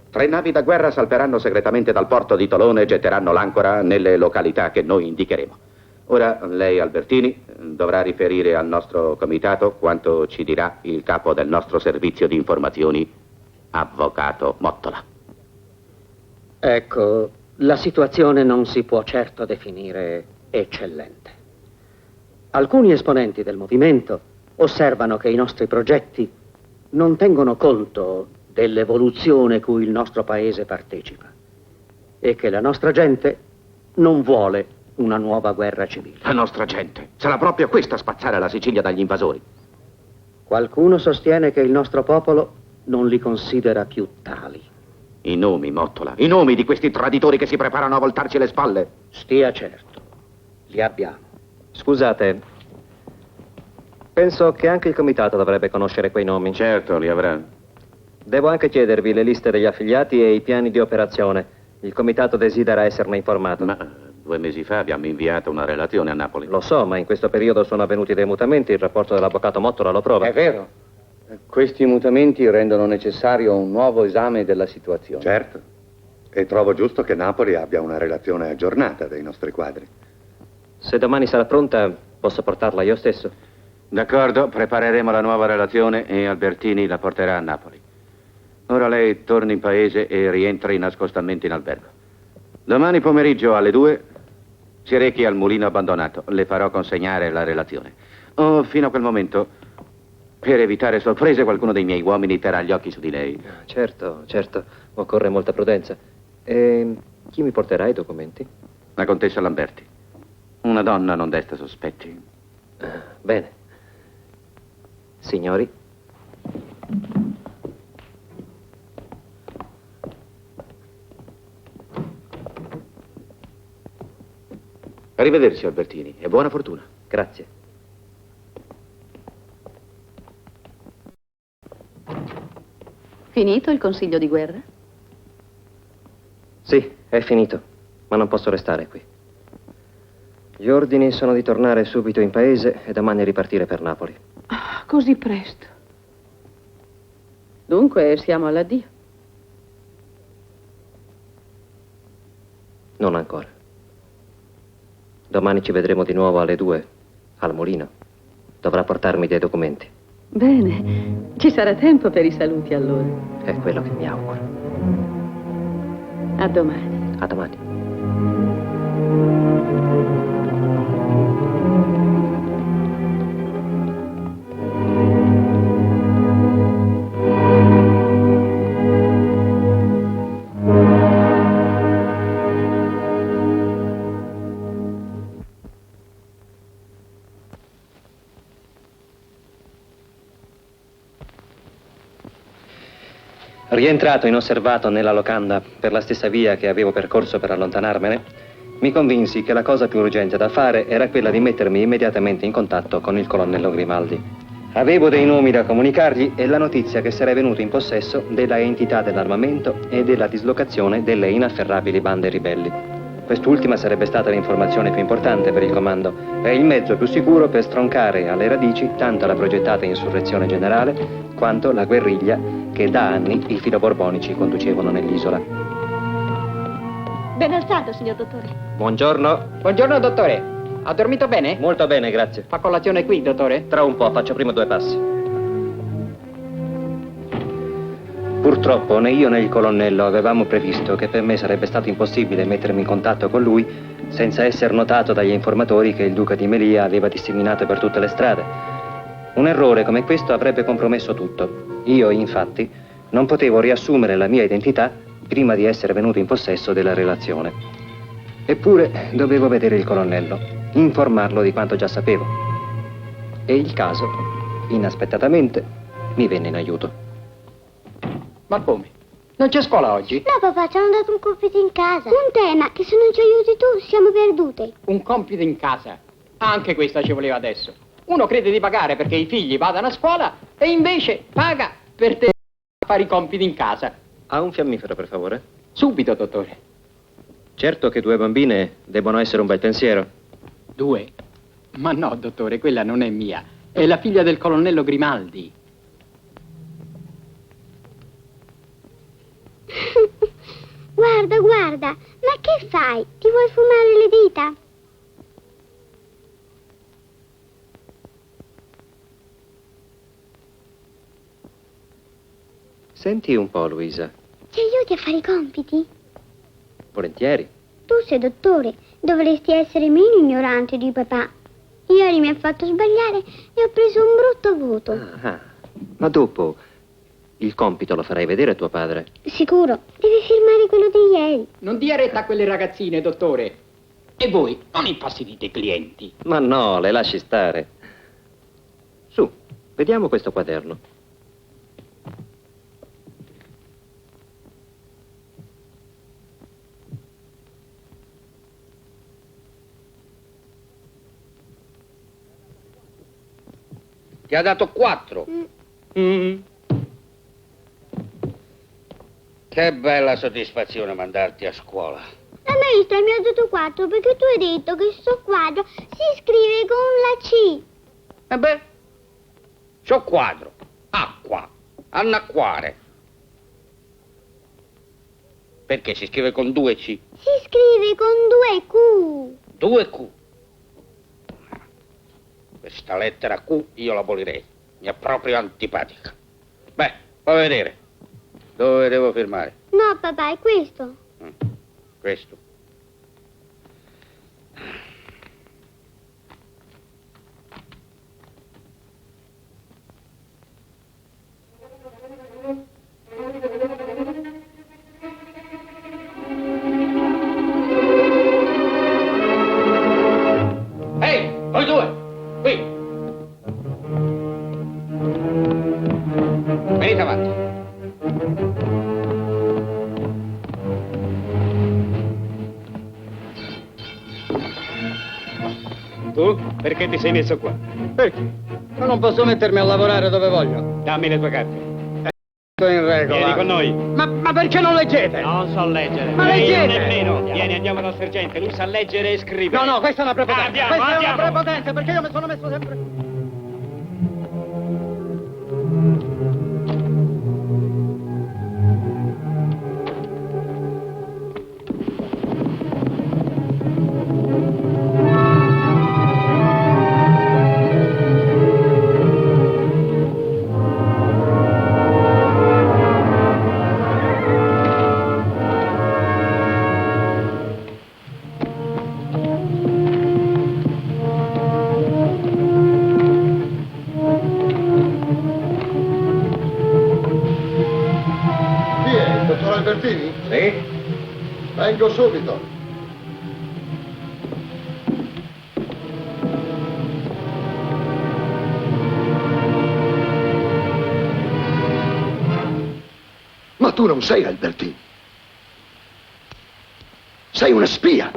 3 navi da guerra salperanno segretamente dal porto di Tolone e getteranno l'ancora nelle località che noi indicheremo. Ora lei, Albertini, dovrà riferire al nostro comitato quanto ci dirà il capo del nostro servizio di informazioni, avvocato Mottola. Ecco, la situazione non si può certo definire eccellente. Alcuni esponenti del movimento osservano che i nostri progetti non tengono conto dell'evoluzione cui il nostro paese partecipa e che la nostra gente non vuole una nuova guerra civile. La nostra gente? Sarà proprio questa a spazzare la Sicilia dagli invasori. Qualcuno sostiene che il nostro popolo non li considera più tali. I nomi, Mottola, i nomi di questi traditori che si preparano a voltarci le spalle. Stia certo, li abbiamo. Scusate, penso che anche il comitato dovrebbe conoscere quei nomi. Certo, li avrà. Devo anche chiedervi le liste degli affiliati e i piani di operazione. Il comitato desidera esserne informato. Ma 2 mesi fa abbiamo inviato una relazione a Napoli. Lo so, ma in questo periodo sono avvenuti dei mutamenti, il rapporto dell'avvocato Mottola lo prova. È vero. Questi mutamenti rendono necessario un nuovo esame della situazione. Certo. E trovo giusto che Napoli abbia una relazione aggiornata dei nostri quadri. Se domani sarà pronta, posso portarla io stesso. D'accordo, prepareremo la nuova relazione e Albertini la porterà a Napoli. Ora lei torni in paese e rientri nascostamente in albergo. Domani pomeriggio alle 2 si rechi al mulino abbandonato. Le farò consegnare la relazione. Oh, fino a quel momento, per evitare sorprese, qualcuno dei miei uomini terrà gli occhi su di lei. Certo, certo. Occorre molta prudenza. E chi mi porterà i documenti? La contessa Lamberti. Una donna non desta sospetti. Bene. Signori. Arrivederci, Albertini, e buona fortuna. Grazie. Finito il consiglio di guerra? Sì, è finito, ma non posso restare qui. Gli ordini sono di tornare subito in paese e domani ripartire per Napoli. Ah, così presto. Dunque siamo all'addio. Non ancora. Domani ci vedremo di nuovo alle 2, al mulino. Dovrà portarmi dei documenti. Bene, ci sarà tempo per i saluti allora. È quello che mi auguro. A domani. A domani. Rientrato inosservato nella locanda per la stessa via che avevo percorso per allontanarmene, mi convinsi che la cosa più urgente da fare era quella di mettermi immediatamente in contatto con il colonnello Grimaldi. Avevo dei nomi da comunicargli e la notizia che sarei venuto in possesso della entità dell'armamento e della dislocazione delle inafferrabili bande ribelli. Quest'ultima sarebbe stata l'informazione più importante per il comando e il mezzo più sicuro per stroncare alle radici tanto la progettata insurrezione generale quanto la guerriglia che da anni i filoborbonici conducevano nell'isola. Ben alzato, signor dottore. Buongiorno. Buongiorno, dottore. Ha dormito bene? Molto bene, grazie. Fa colazione qui, dottore? Tra un po', faccio prima 2 passi. Purtroppo né io né il colonnello avevamo previsto che per me sarebbe stato impossibile mettermi in contatto con lui senza essere notato dagli informatori che il duca di Melia aveva disseminato per tutte le strade. Un errore come questo avrebbe compromesso tutto. Io, infatti, non potevo riassumere la mia identità prima di essere venuto in possesso della relazione. Eppure dovevo vedere il colonnello, informarlo di quanto già sapevo. E il caso, inaspettatamente, mi venne in aiuto. Ma come? Non c'è scuola oggi? No, papà, ci hanno dato un compito in casa. Un tema che se non ci aiuti tu siamo perdute. Un compito in casa? Anche questa ci voleva adesso. Uno crede di pagare perché i figli vadano a scuola e invece paga per te a fare i compiti in casa. Ha un fiammifero, per favore? Subito, dottore. Certo che 2 bambine debbono essere un bel pensiero. 2? Ma no, dottore, quella non è mia. È la figlia del colonnello Grimaldi. Guarda, guarda, ma che fai? Ti vuoi fumare le dita? Senti un po', Luisa. Ci aiuti a fare i compiti? Volentieri. Tu sei dottore, dovresti essere meno ignorante di papà. Ieri mi ha fatto sbagliare e ho preso un brutto voto. Ma dopo il compito lo farai vedere a tuo padre. Sicuro, devi firmare quello di ieri. Non dia retta a quelle ragazzine, dottore. E voi non infastidite i clienti. Ma no, le lasci stare. Su, vediamo questo quaderno. Ti ha dato 4. Che bella soddisfazione mandarti a scuola. La maestra mi ha dato 4 perché tu hai detto che sto quadro si scrive con la C. E beh, c'ho quadro, acqua, annacquare. Perché si scrive con 2 C? Si scrive con 2 Q. 2 Q. Questa lettera Q io l'abolirei. Mi è proprio antipatica. Beh, fa vedere. Dove devo firmare? No, papà, è questo. Questo. Ehi, voi due! Qui! Venite avanti. Tu? Perché ti sei messo qua? Perché? Ma non posso mettermi a lavorare dove voglio. Dammi le tue carte. Tutto in regola. Vieni con noi. Ma perché non leggete? Non so leggere. Ma Io leggete! nemmeno. Vieni, andiamo dal sergente. Lui sa leggere e scrivere. No, questa è una prepotenza. Andiamo, questa andiamo. è una prepotenza perché io mi sono messo sempre... Albertini? Sì? Vengo subito. Ma tu non sei Albertini. Sei una spia.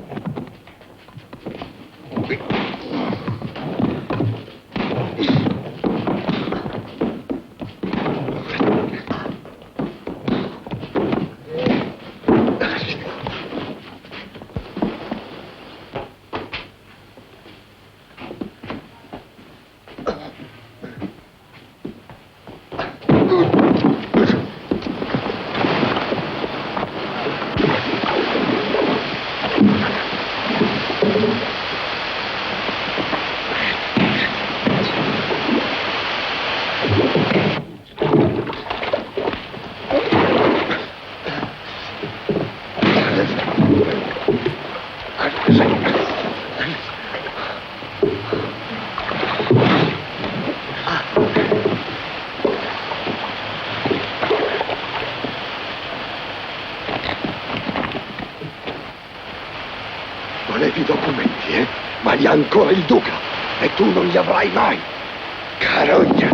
Volevi i documenti, eh? Ma li ha ancora il duca e tu non li avrai mai. Carogna.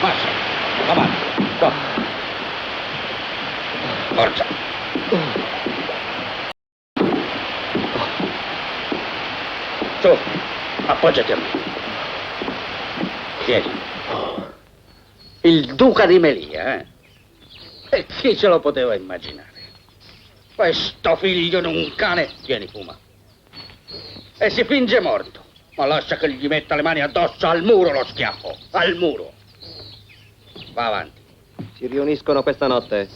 Marcia, avanti, to. Forza. Su, appoggiati a me. Tieni. Il duca di Melia, eh? E chi ce lo poteva immaginare? Questo figlio di un cane. Tieni, fuma. e si finge morto. Ma lascia che gli metta le mani addosso, al muro lo schiaffo, al muro. Va avanti. Si riuniscono questa notte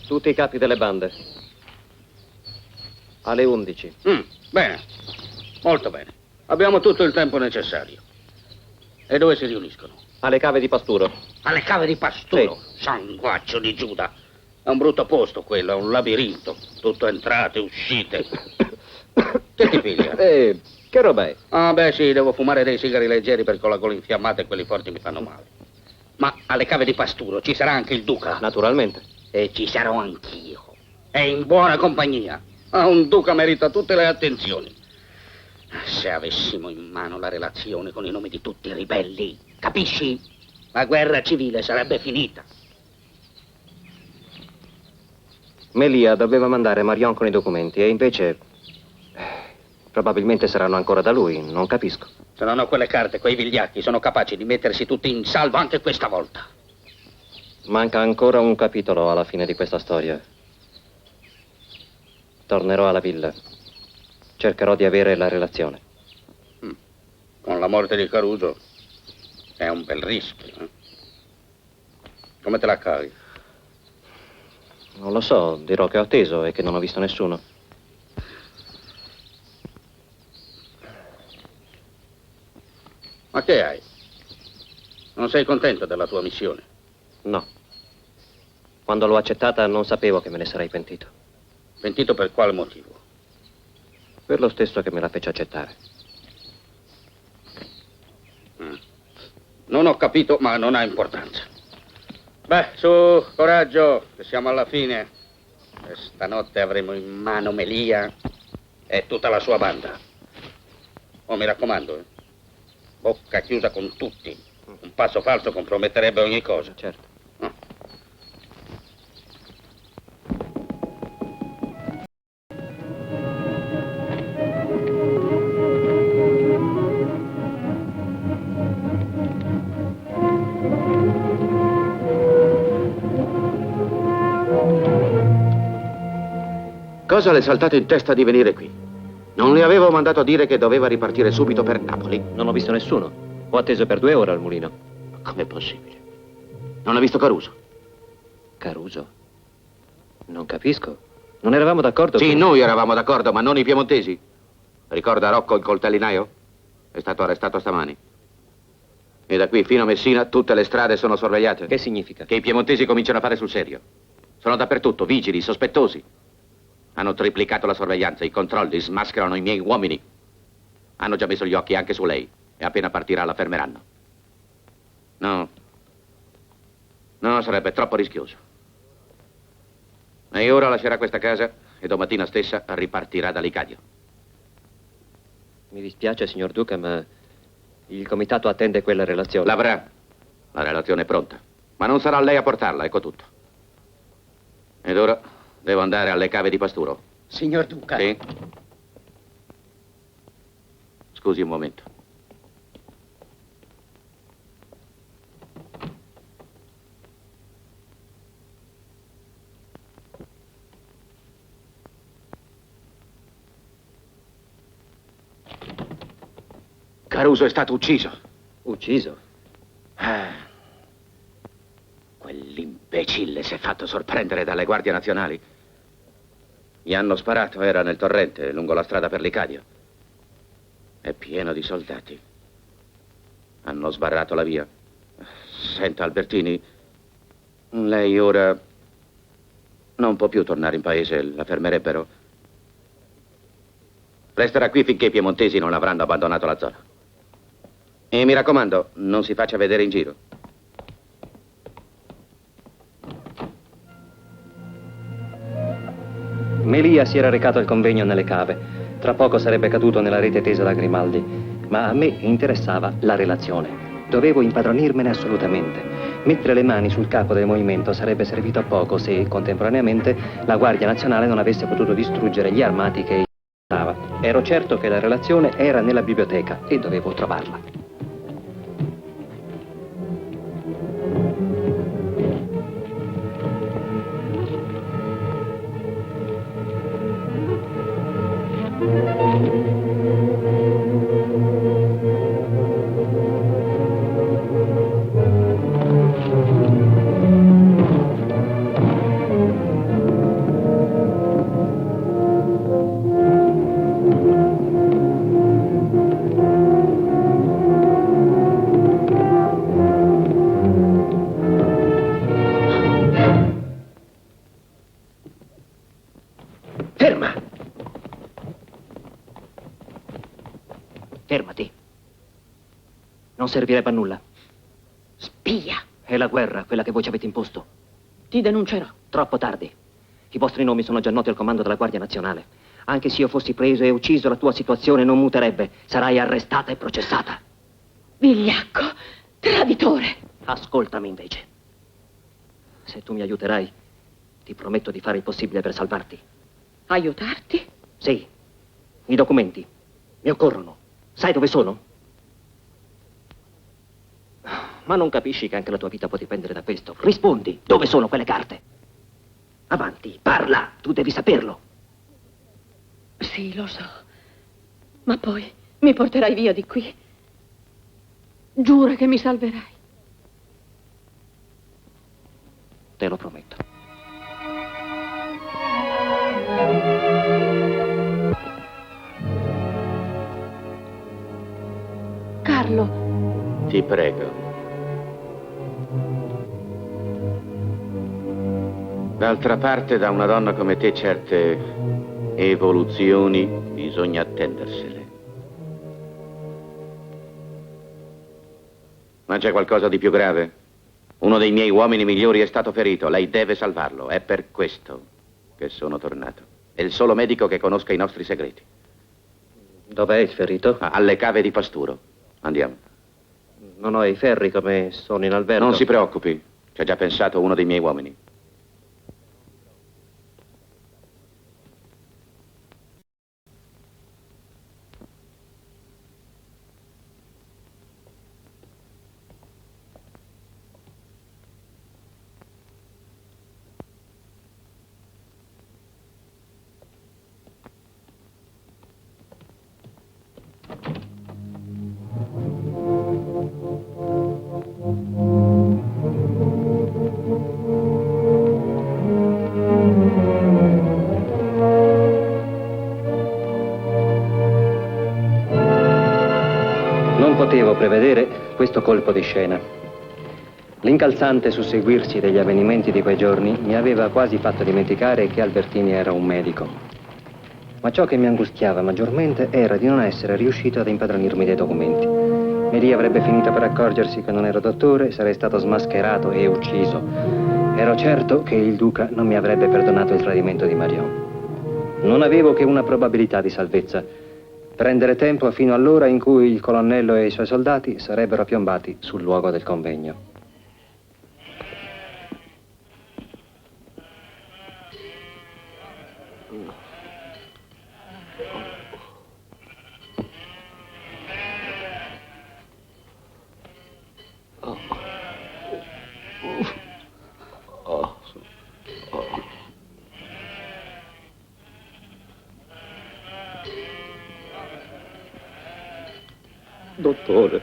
tutti i capi delle bande. Alle 11. Bene, molto bene. Abbiamo tutto il tempo necessario. E dove si riuniscono? Alle cave di Pasturo. Alle cave di Pasturo? Sì. Sanguaccio di Giuda. È un brutto posto quello, è un labirinto. Tutto entrate, uscite. Che ti piglia? Che roba è? Ah, beh, sì, devo fumare dei sigari leggeri perché ho la gola infiammata e quelli forti mi fanno male. Ma alle cave di Pasturo ci sarà anche il duca? Naturalmente. E ci sarò anch'io. È in buona compagnia. Un duca merita tutte le attenzioni. Se avessimo in mano la relazione con i nomi di tutti i ribelli, capisci? La guerra civile sarebbe finita. Melia doveva mandare Marion con i documenti e invece probabilmente saranno ancora da lui, non capisco. Se non ho quelle carte, quei vigliacchi sono capaci di mettersi tutti in salvo anche questa volta. Manca ancora un capitolo alla fine di questa storia. Tornerò alla villa. Cercherò di avere la relazione. Con la morte di Caruso è un bel rischio. Come te la cavi? Non lo so, dirò che ho atteso e che non ho visto nessuno. Ma che hai? Non sei contento della tua missione? No. Quando l'ho accettata non sapevo che me ne sarei pentito. Pentito per quale motivo? Per lo stesso che me la fece accettare. Non ho capito, ma non ha importanza. Beh, su, coraggio, che siamo alla fine. E stanotte avremo in mano Melia e tutta la sua banda. Oh, mi raccomando, bocca chiusa con tutti. Un passo falso comprometterebbe ogni cosa. Certo. Cosa le è saltato in testa di venire qui? Non le avevo mandato a dire che doveva ripartire subito per Napoli? Non ho visto nessuno. Ho atteso per 2 ore al mulino. Com'è possibile? Non ha visto Caruso? Caruso? Non capisco. Non eravamo d'accordo? Sì, noi eravamo d'accordo, ma non i piemontesi. Ricorda Rocco il coltellinaio? È stato arrestato stamani. E da qui fino a Messina tutte le strade sono sorvegliate. Che significa? Che i piemontesi cominciano a fare sul serio. Sono dappertutto, vigili, sospettosi. Hanno triplicato la sorveglianza, i controlli, smascherano i miei uomini. Hanno già messo gli occhi anche su lei e appena partirà la fermeranno. No. No, sarebbe troppo rischioso. E ora lascerà questa casa e domattina stessa ripartirà da Licadio. Mi dispiace, signor Duca, ma il comitato attende quella relazione. L'avrà. La relazione è pronta. Ma non sarà lei a portarla, ecco tutto. Ed ora devo andare alle cave di Pasturo. Signor Duca. Sì? Scusi un momento. Caruso è stato ucciso. Ucciso? Quell'imbecille si è fatto sorprendere dalle guardie nazionali. Gli hanno sparato, era nel torrente, lungo la strada per Licadio. È pieno di soldati. Hanno sbarrato la via. Senta, Albertini, lei ora non può più tornare in paese, la fermerebbero. Resterà qui finché i piemontesi non avranno abbandonato la zona. E mi raccomando, non si faccia vedere in giro. Melia si era recato al convegno nelle cave. Tra poco sarebbe caduto nella rete tesa da Grimaldi. Ma a me interessava la relazione. Dovevo impadronirmene assolutamente. Mettere le mani sul capo del movimento sarebbe servito a poco se, contemporaneamente, la Guardia Nazionale non avesse potuto distruggere gli armati che stava. Ero certo che la relazione era nella biblioteca e dovevo trovarla. Non servirebbe a nulla. Spia! È la guerra, quella che voi ci avete imposto. Ti denuncerò. Troppo tardi. I vostri nomi sono già noti al comando della Guardia Nazionale. Anche se io fossi preso e ucciso, la tua situazione non muterebbe. Sarai arrestata e processata. Vigliacco, traditore. Ascoltami invece. Se tu mi aiuterai, ti prometto di fare il possibile per salvarti. Aiutarti? Sì. I documenti mi occorrono. Sai dove sono? Ma non capisci che anche la tua vita può dipendere da questo? Rispondi, dove sono quelle carte? Avanti, parla, tu devi saperlo. Sì, lo so. Ma poi mi porterai via di qui. Giura che mi salverai. Te lo prometto. Carlo. Ti prego. D'altra parte, da una donna come te, certe evoluzioni bisogna attendersele. Ma c'è qualcosa di più grave? Uno dei miei uomini migliori è stato ferito. Lei deve salvarlo. È per questo che sono tornato. È il solo medico che conosca i nostri segreti. Dov'è il ferito? Alle cave di Pasturo. Andiamo. Non ho i ferri come sono in albergo. Non si preoccupi. Ci ha già pensato uno dei miei uomini. Non potevo prevedere questo colpo di scena. L'incalzante susseguirsi degli avvenimenti di quei giorni mi aveva quasi fatto dimenticare che Albertini era un medico. Ma ciò che mi angustiava maggiormente era di non essere riuscito ad impadronirmi dei documenti. Maria avrebbe finito per accorgersi che non ero dottore, sarei stato smascherato e ucciso. Ero certo che il duca non mi avrebbe perdonato il tradimento di Marion. Non avevo che una probabilità di salvezza: prendere tempo fino all'ora in cui il colonnello e i suoi soldati sarebbero piombati sul luogo del convegno. Dottore.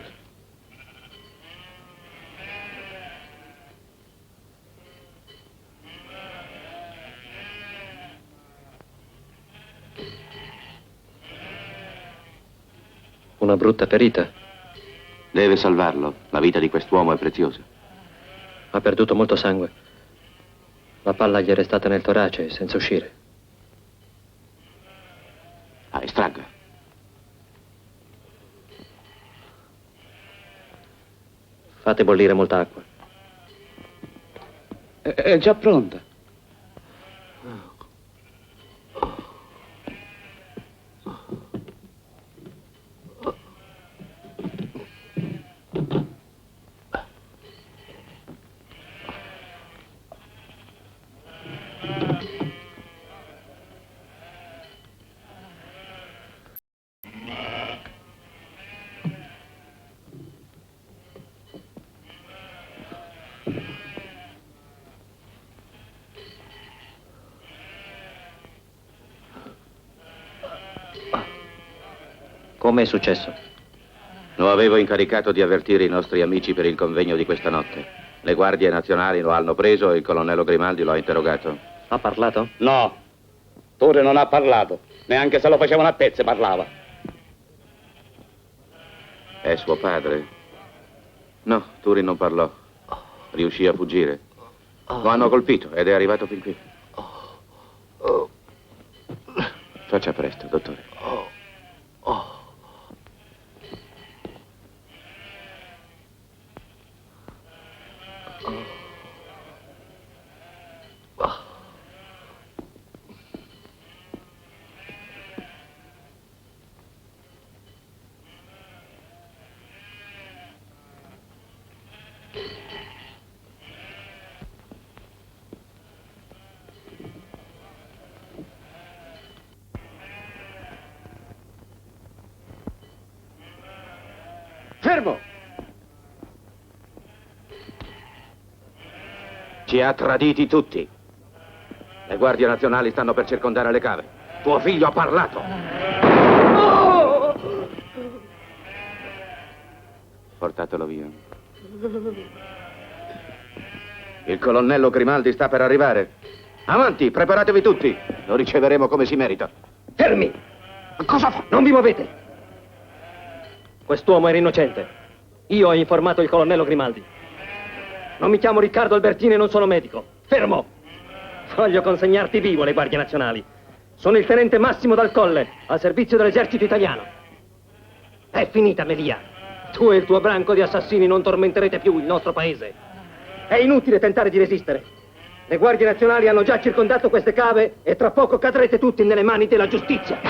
Una brutta ferita. Deve salvarlo. La vita di quest'uomo è preziosa. Ha perduto molto sangue. La palla gli è restata nel torace senza uscire. Estragga. Fate bollire molta acqua. È già pronta. Come è successo? Lo avevo incaricato di avvertire i nostri amici per il convegno di questa notte. Le guardie nazionali lo hanno preso e il colonnello Grimaldi lo ha interrogato. Ha parlato? No, Tore non ha parlato. Neanche se lo facevano a pezzi parlava. È suo padre? No, Turi non parlò. Riuscì a fuggire. Lo hanno colpito ed è arrivato fin qui. Faccia presto, dottore. Fermo! Ci ha traditi tutti. Le guardie nazionali stanno per circondare le cave. Tuo figlio ha parlato. Portatelo via. Il colonnello Grimaldi sta per arrivare. Avanti, preparatevi tutti. Lo riceveremo come si merita. Fermi! Cosa fa? Non vi muovete! Quest'uomo era innocente. Io ho informato il colonnello Grimaldi. Non mi chiamo Riccardo Albertini e non sono medico. Fermo! Voglio consegnarti vivo alle guardie nazionali. Sono il tenente Massimo Dal Colle, al servizio dell'esercito italiano. È finita, Melia. Tu e il tuo branco di assassini non tormenterete più il nostro paese. È inutile tentare di resistere. Le guardie nazionali hanno già circondato queste cave e tra poco cadrete tutti nelle mani della giustizia.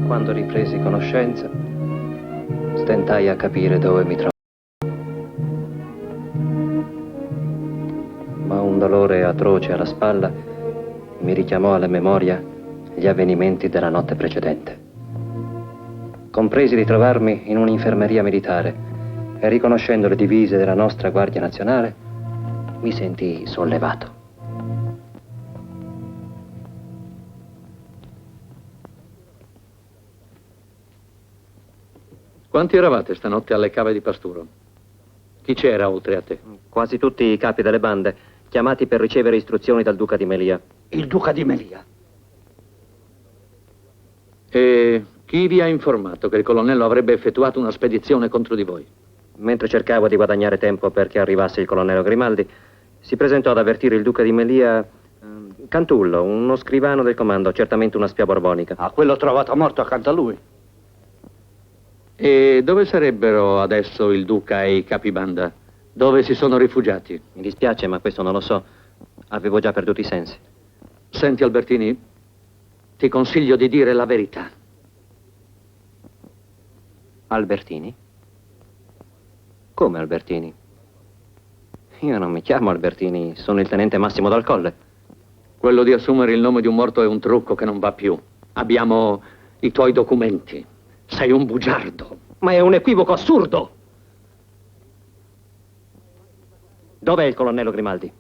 Quando ripresi conoscenza, stentai a capire dove mi trovavo. Ma un dolore atroce alla spalla mi richiamò alla memoria gli avvenimenti della notte precedente. Compresi di trovarmi in un'infermeria militare e riconoscendo le divise della nostra Guardia Nazionale, mi sentii sollevato. Quanti eravate stanotte alle cave di Pasturo? Chi c'era oltre a te? Quasi tutti i capi delle bande, chiamati per ricevere istruzioni dal duca di Melia. Il duca di Melia? E chi vi ha informato che il colonnello avrebbe effettuato una spedizione contro di voi? Mentre cercavo di guadagnare tempo perché arrivasse il colonnello Grimaldi, si presentò ad avvertire il duca di Melia Cantullo, uno scrivano del comando, certamente una spia borbonica. Ah, quello trovato morto accanto a lui. E dove sarebbero adesso il duca e i capibanda? Dove si sono rifugiati? Mi dispiace, ma questo non lo so. Avevo già perduto i sensi. Senti, Albertini, ti consiglio di dire la verità. Albertini? Come Albertini? Io non mi chiamo Albertini, sono il tenente Massimo Dal Colle. Quello di assumere il nome di un morto è un trucco che non va più. Abbiamo i tuoi documenti. Sei un bugiardo. Ma è un equivoco assurdo! Dov'è il colonnello Grimaldi?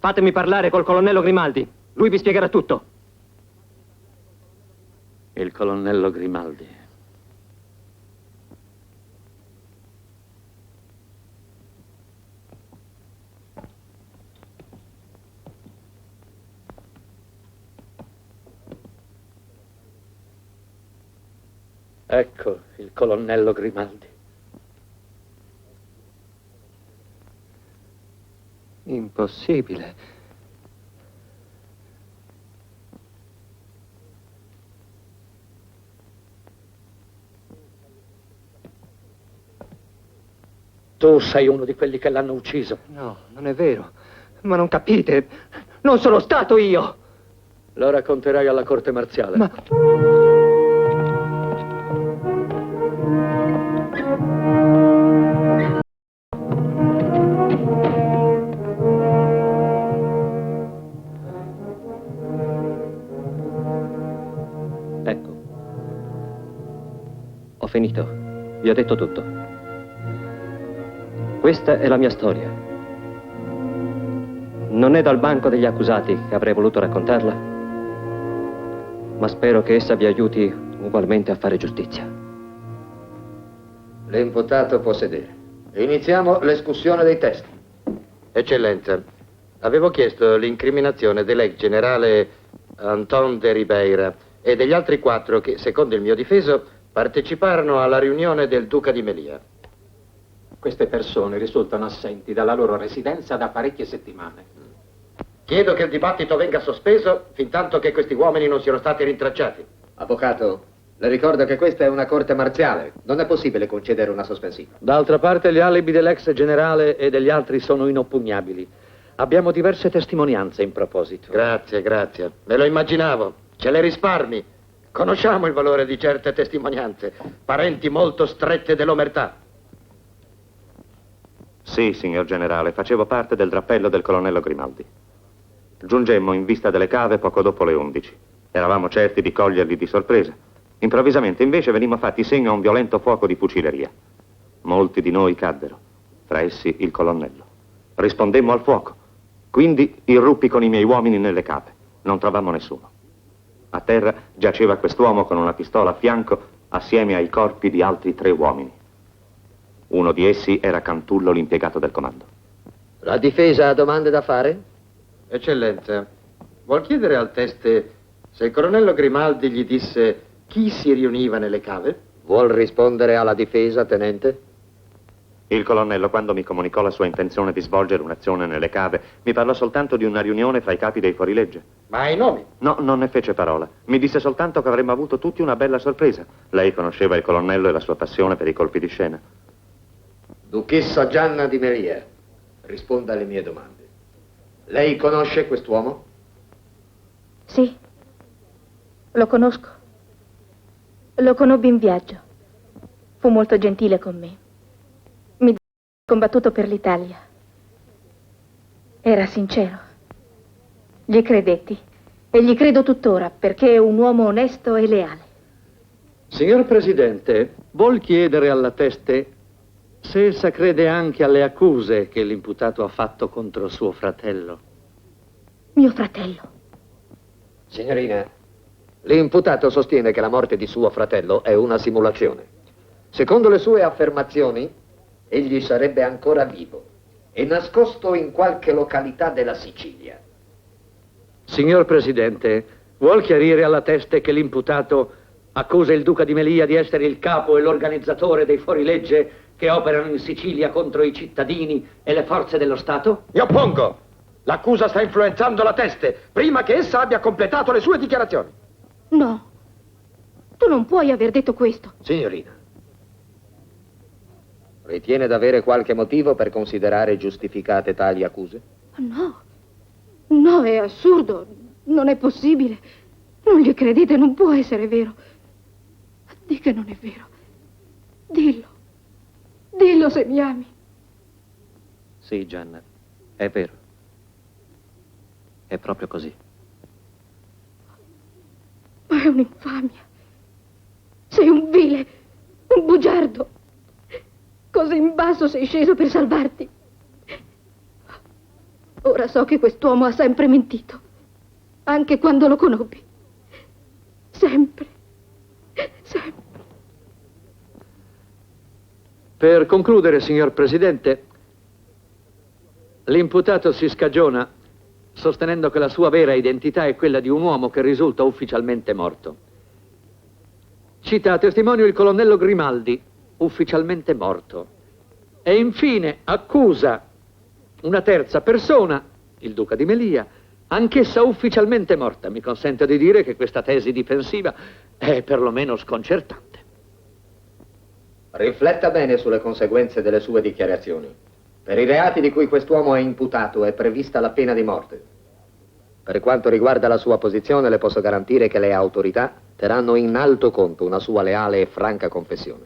Fatemi parlare col colonnello Grimaldi. Lui vi spiegherà tutto. Il colonnello Grimaldi. Ecco il colonnello Grimaldi. Impossibile. Tu sei uno di quelli che l'hanno ucciso. No, non è vero. Ma non capite. Non sono stato io. Lo racconterai alla corte marziale. Ma... Ecco. Ho finito. Vi ho detto tutto. Questa è la mia storia. Non è dal banco degli accusati che avrei voluto raccontarla, ma spero che essa vi aiuti ugualmente a fare giustizia. L'imputato può sedere. Iniziamo l'escussione dei testi. Eccellenza, avevo chiesto l'incriminazione dell'ex generale Anton de Ribeira e degli altri 4 che, secondo il mio difeso, parteciparono alla riunione del duca di Melia. Queste persone risultano assenti dalla loro residenza da parecchie settimane. Chiedo che il dibattito venga sospeso fintanto che questi uomini non siano stati rintracciati. Avvocato, le ricordo che questa è una corte marziale. Non è possibile concedere una sospensiva. D'altra parte gli alibi dell'ex generale e degli altri sono inoppugnabili. Abbiamo diverse testimonianze in proposito. Grazie, grazie. Me lo immaginavo. Ce le risparmi. Conosciamo il valore di certe testimonianze. Parenti molto strette dell'omertà. Sì, signor generale, facevo parte del drappello del colonnello Grimaldi. Giungemmo in vista delle cave poco dopo le 11. Eravamo certi di coglierli di sorpresa. Improvvisamente, invece, venimmo fatti segno a un violento fuoco di fucileria. Molti di noi caddero, fra essi il colonnello. Rispondemmo al fuoco. Quindi irruppi con i miei uomini nelle cave. Non trovammo nessuno. A terra giaceva quest'uomo con una pistola a fianco assieme ai corpi di altri 3 uomini. Uno di essi era Cantullo, l'impiegato del comando. La difesa ha domande da fare? Eccellenza, vuol chiedere al teste se il colonnello Grimaldi gli disse chi si riuniva nelle cave? Vuol rispondere alla difesa, tenente? Il colonnello, quando mi comunicò la sua intenzione di svolgere un'azione nelle cave, mi parlò soltanto di una riunione fra i capi dei fuorilegge. Ma i nomi? No, non ne fece parola. Mi disse soltanto che avremmo avuto tutti una bella sorpresa. Lei conosceva il colonnello e la sua passione per i colpi di scena. Duchessa Gianna di Meria, risponda alle mie domande. Lei conosce quest'uomo? Sì, lo conosco. Lo conobbi in viaggio. Fu molto gentile con me. Mi disse che ha combattuto per l'Italia. Era sincero. Gli credetti. E gli credo tuttora, perché è un uomo onesto e leale. Signor Presidente, vuol chiedere alla teste se essa crede anche alle accuse che l'imputato ha fatto contro suo fratello. Mio fratello. Signorina, l'imputato sostiene che la morte di suo fratello è una simulazione. Secondo le sue affermazioni, egli sarebbe ancora vivo e nascosto in qualche località della Sicilia. Signor Presidente, vuol chiarire alla teste che l'imputato accusa il duca di Melia di essere il capo e l'organizzatore dei fuorilegge che operano in Sicilia contro i cittadini e le forze dello Stato? Mi oppongo! L'accusa sta influenzando la teste prima che essa abbia completato le sue dichiarazioni. No, tu non puoi aver detto questo. Signorina, ritiene d'avere qualche motivo per considerare giustificate tali accuse? No, no, è assurdo, non è possibile. Non gli credete, non può essere vero. Di che non è vero. Dillo. Dillo se mi ami. Sì, Gianna, è vero. È proprio così. Ma è un'infamia. Sei un vile, un bugiardo. Così in basso sei sceso per salvarti. Ora so che quest'uomo ha sempre mentito. Anche quando lo conobbi. Sempre. Sempre. Per concludere, signor Presidente, l'imputato si scagiona sostenendo che la sua vera identità è quella di un uomo che risulta ufficialmente morto. Cita a testimonio il colonnello Grimaldi, ufficialmente morto. E infine accusa una terza persona, il duca di Melia, anch'essa ufficialmente morta. Mi consente di dire che questa tesi difensiva è perlomeno sconcertante. Rifletta bene sulle conseguenze delle sue dichiarazioni. Per i reati di cui quest'uomo è imputato è prevista la pena di morte. Per quanto riguarda la sua posizione, le posso garantire che le autorità terranno in alto conto una sua leale e franca confessione.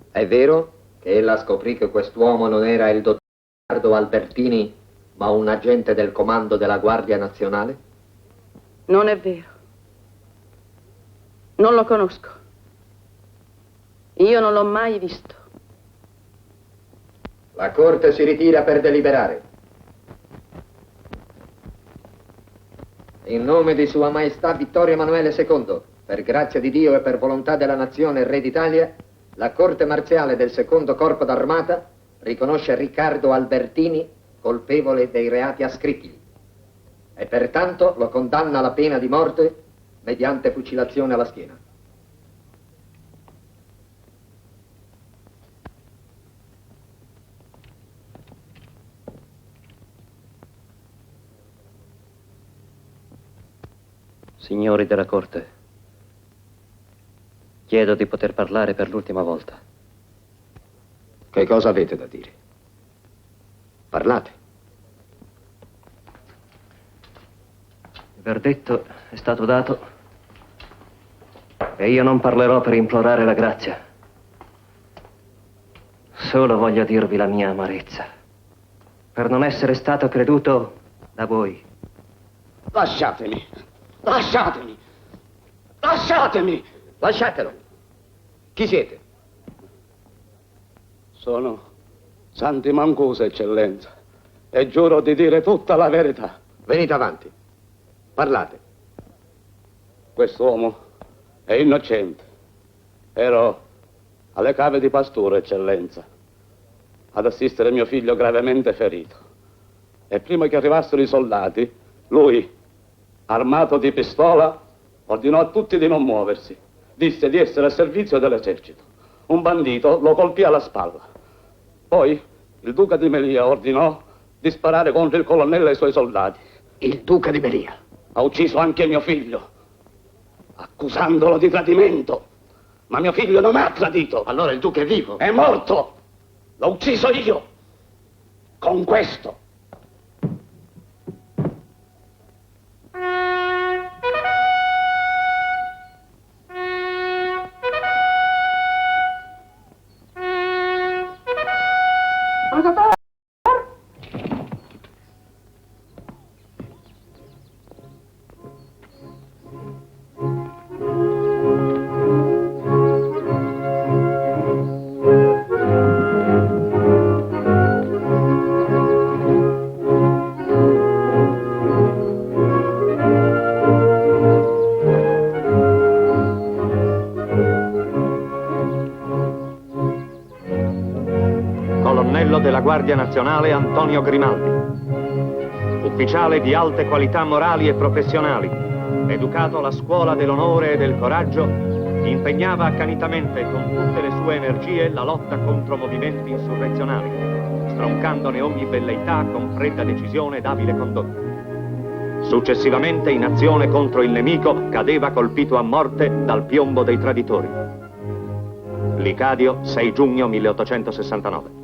È vero che ella scoprì che quest'uomo non era il dottor Riccardo Albertini, ma un agente del comando della Guardia Nazionale? Non è vero. Non lo conosco. Io non l'ho mai visto. La Corte si ritira per deliberare. In nome di Sua Maestà Vittorio Emanuele II, per grazia di Dio e per volontà della nazione Re d'Italia, la Corte Marziale del Secondo Corpo d'Armata riconosce Riccardo Albertini colpevole dei reati ascritti e pertanto lo condanna alla pena di morte mediante fucilazione alla schiena. Signori della Corte, chiedo di poter parlare per l'ultima volta. Che cosa avete da dire? Parlate. Il verdetto è stato dato e io non parlerò per implorare la grazia. Solo voglio dirvi la mia amarezza per non essere stato creduto da voi. Lasciatemi! Lasciatemi! Lasciatemi! Lasciatelo. Chi siete? Sono Santi Mancuso, eccellenza, e giuro di dire tutta la verità. Venite avanti. Parlate. Quest'uomo è innocente. Ero alle cave di Pasturo, eccellenza, ad assistere mio figlio gravemente ferito. E prima che arrivassero i soldati, lui, armato di pistola, ordinò a tutti di non muoversi. Disse di essere a servizio dell'esercito. Un bandito lo colpì alla spalla. Poi il duca di Melia ordinò di sparare contro il colonnello e i suoi soldati. Il duca di Melia Ha ucciso anche mio figlio, accusandolo di tradimento. Ma mio figlio non ha tradito. Allora il duca è vivo? È morto. L'ho ucciso io. Con questo. Colonnello della Guardia Nazionale Antonio Grimaldi, ufficiale di alte qualità morali e professionali, educato alla scuola dell'onore e del coraggio, impegnava accanitamente con tutte le sue energie la lotta contro movimenti insurrezionali, stroncandone ogni velleità con fredda decisione ed abile condotta. Successivamente, in azione contro il nemico, cadeva colpito a morte dal piombo dei traditori. Licadio, 6 giugno 1869.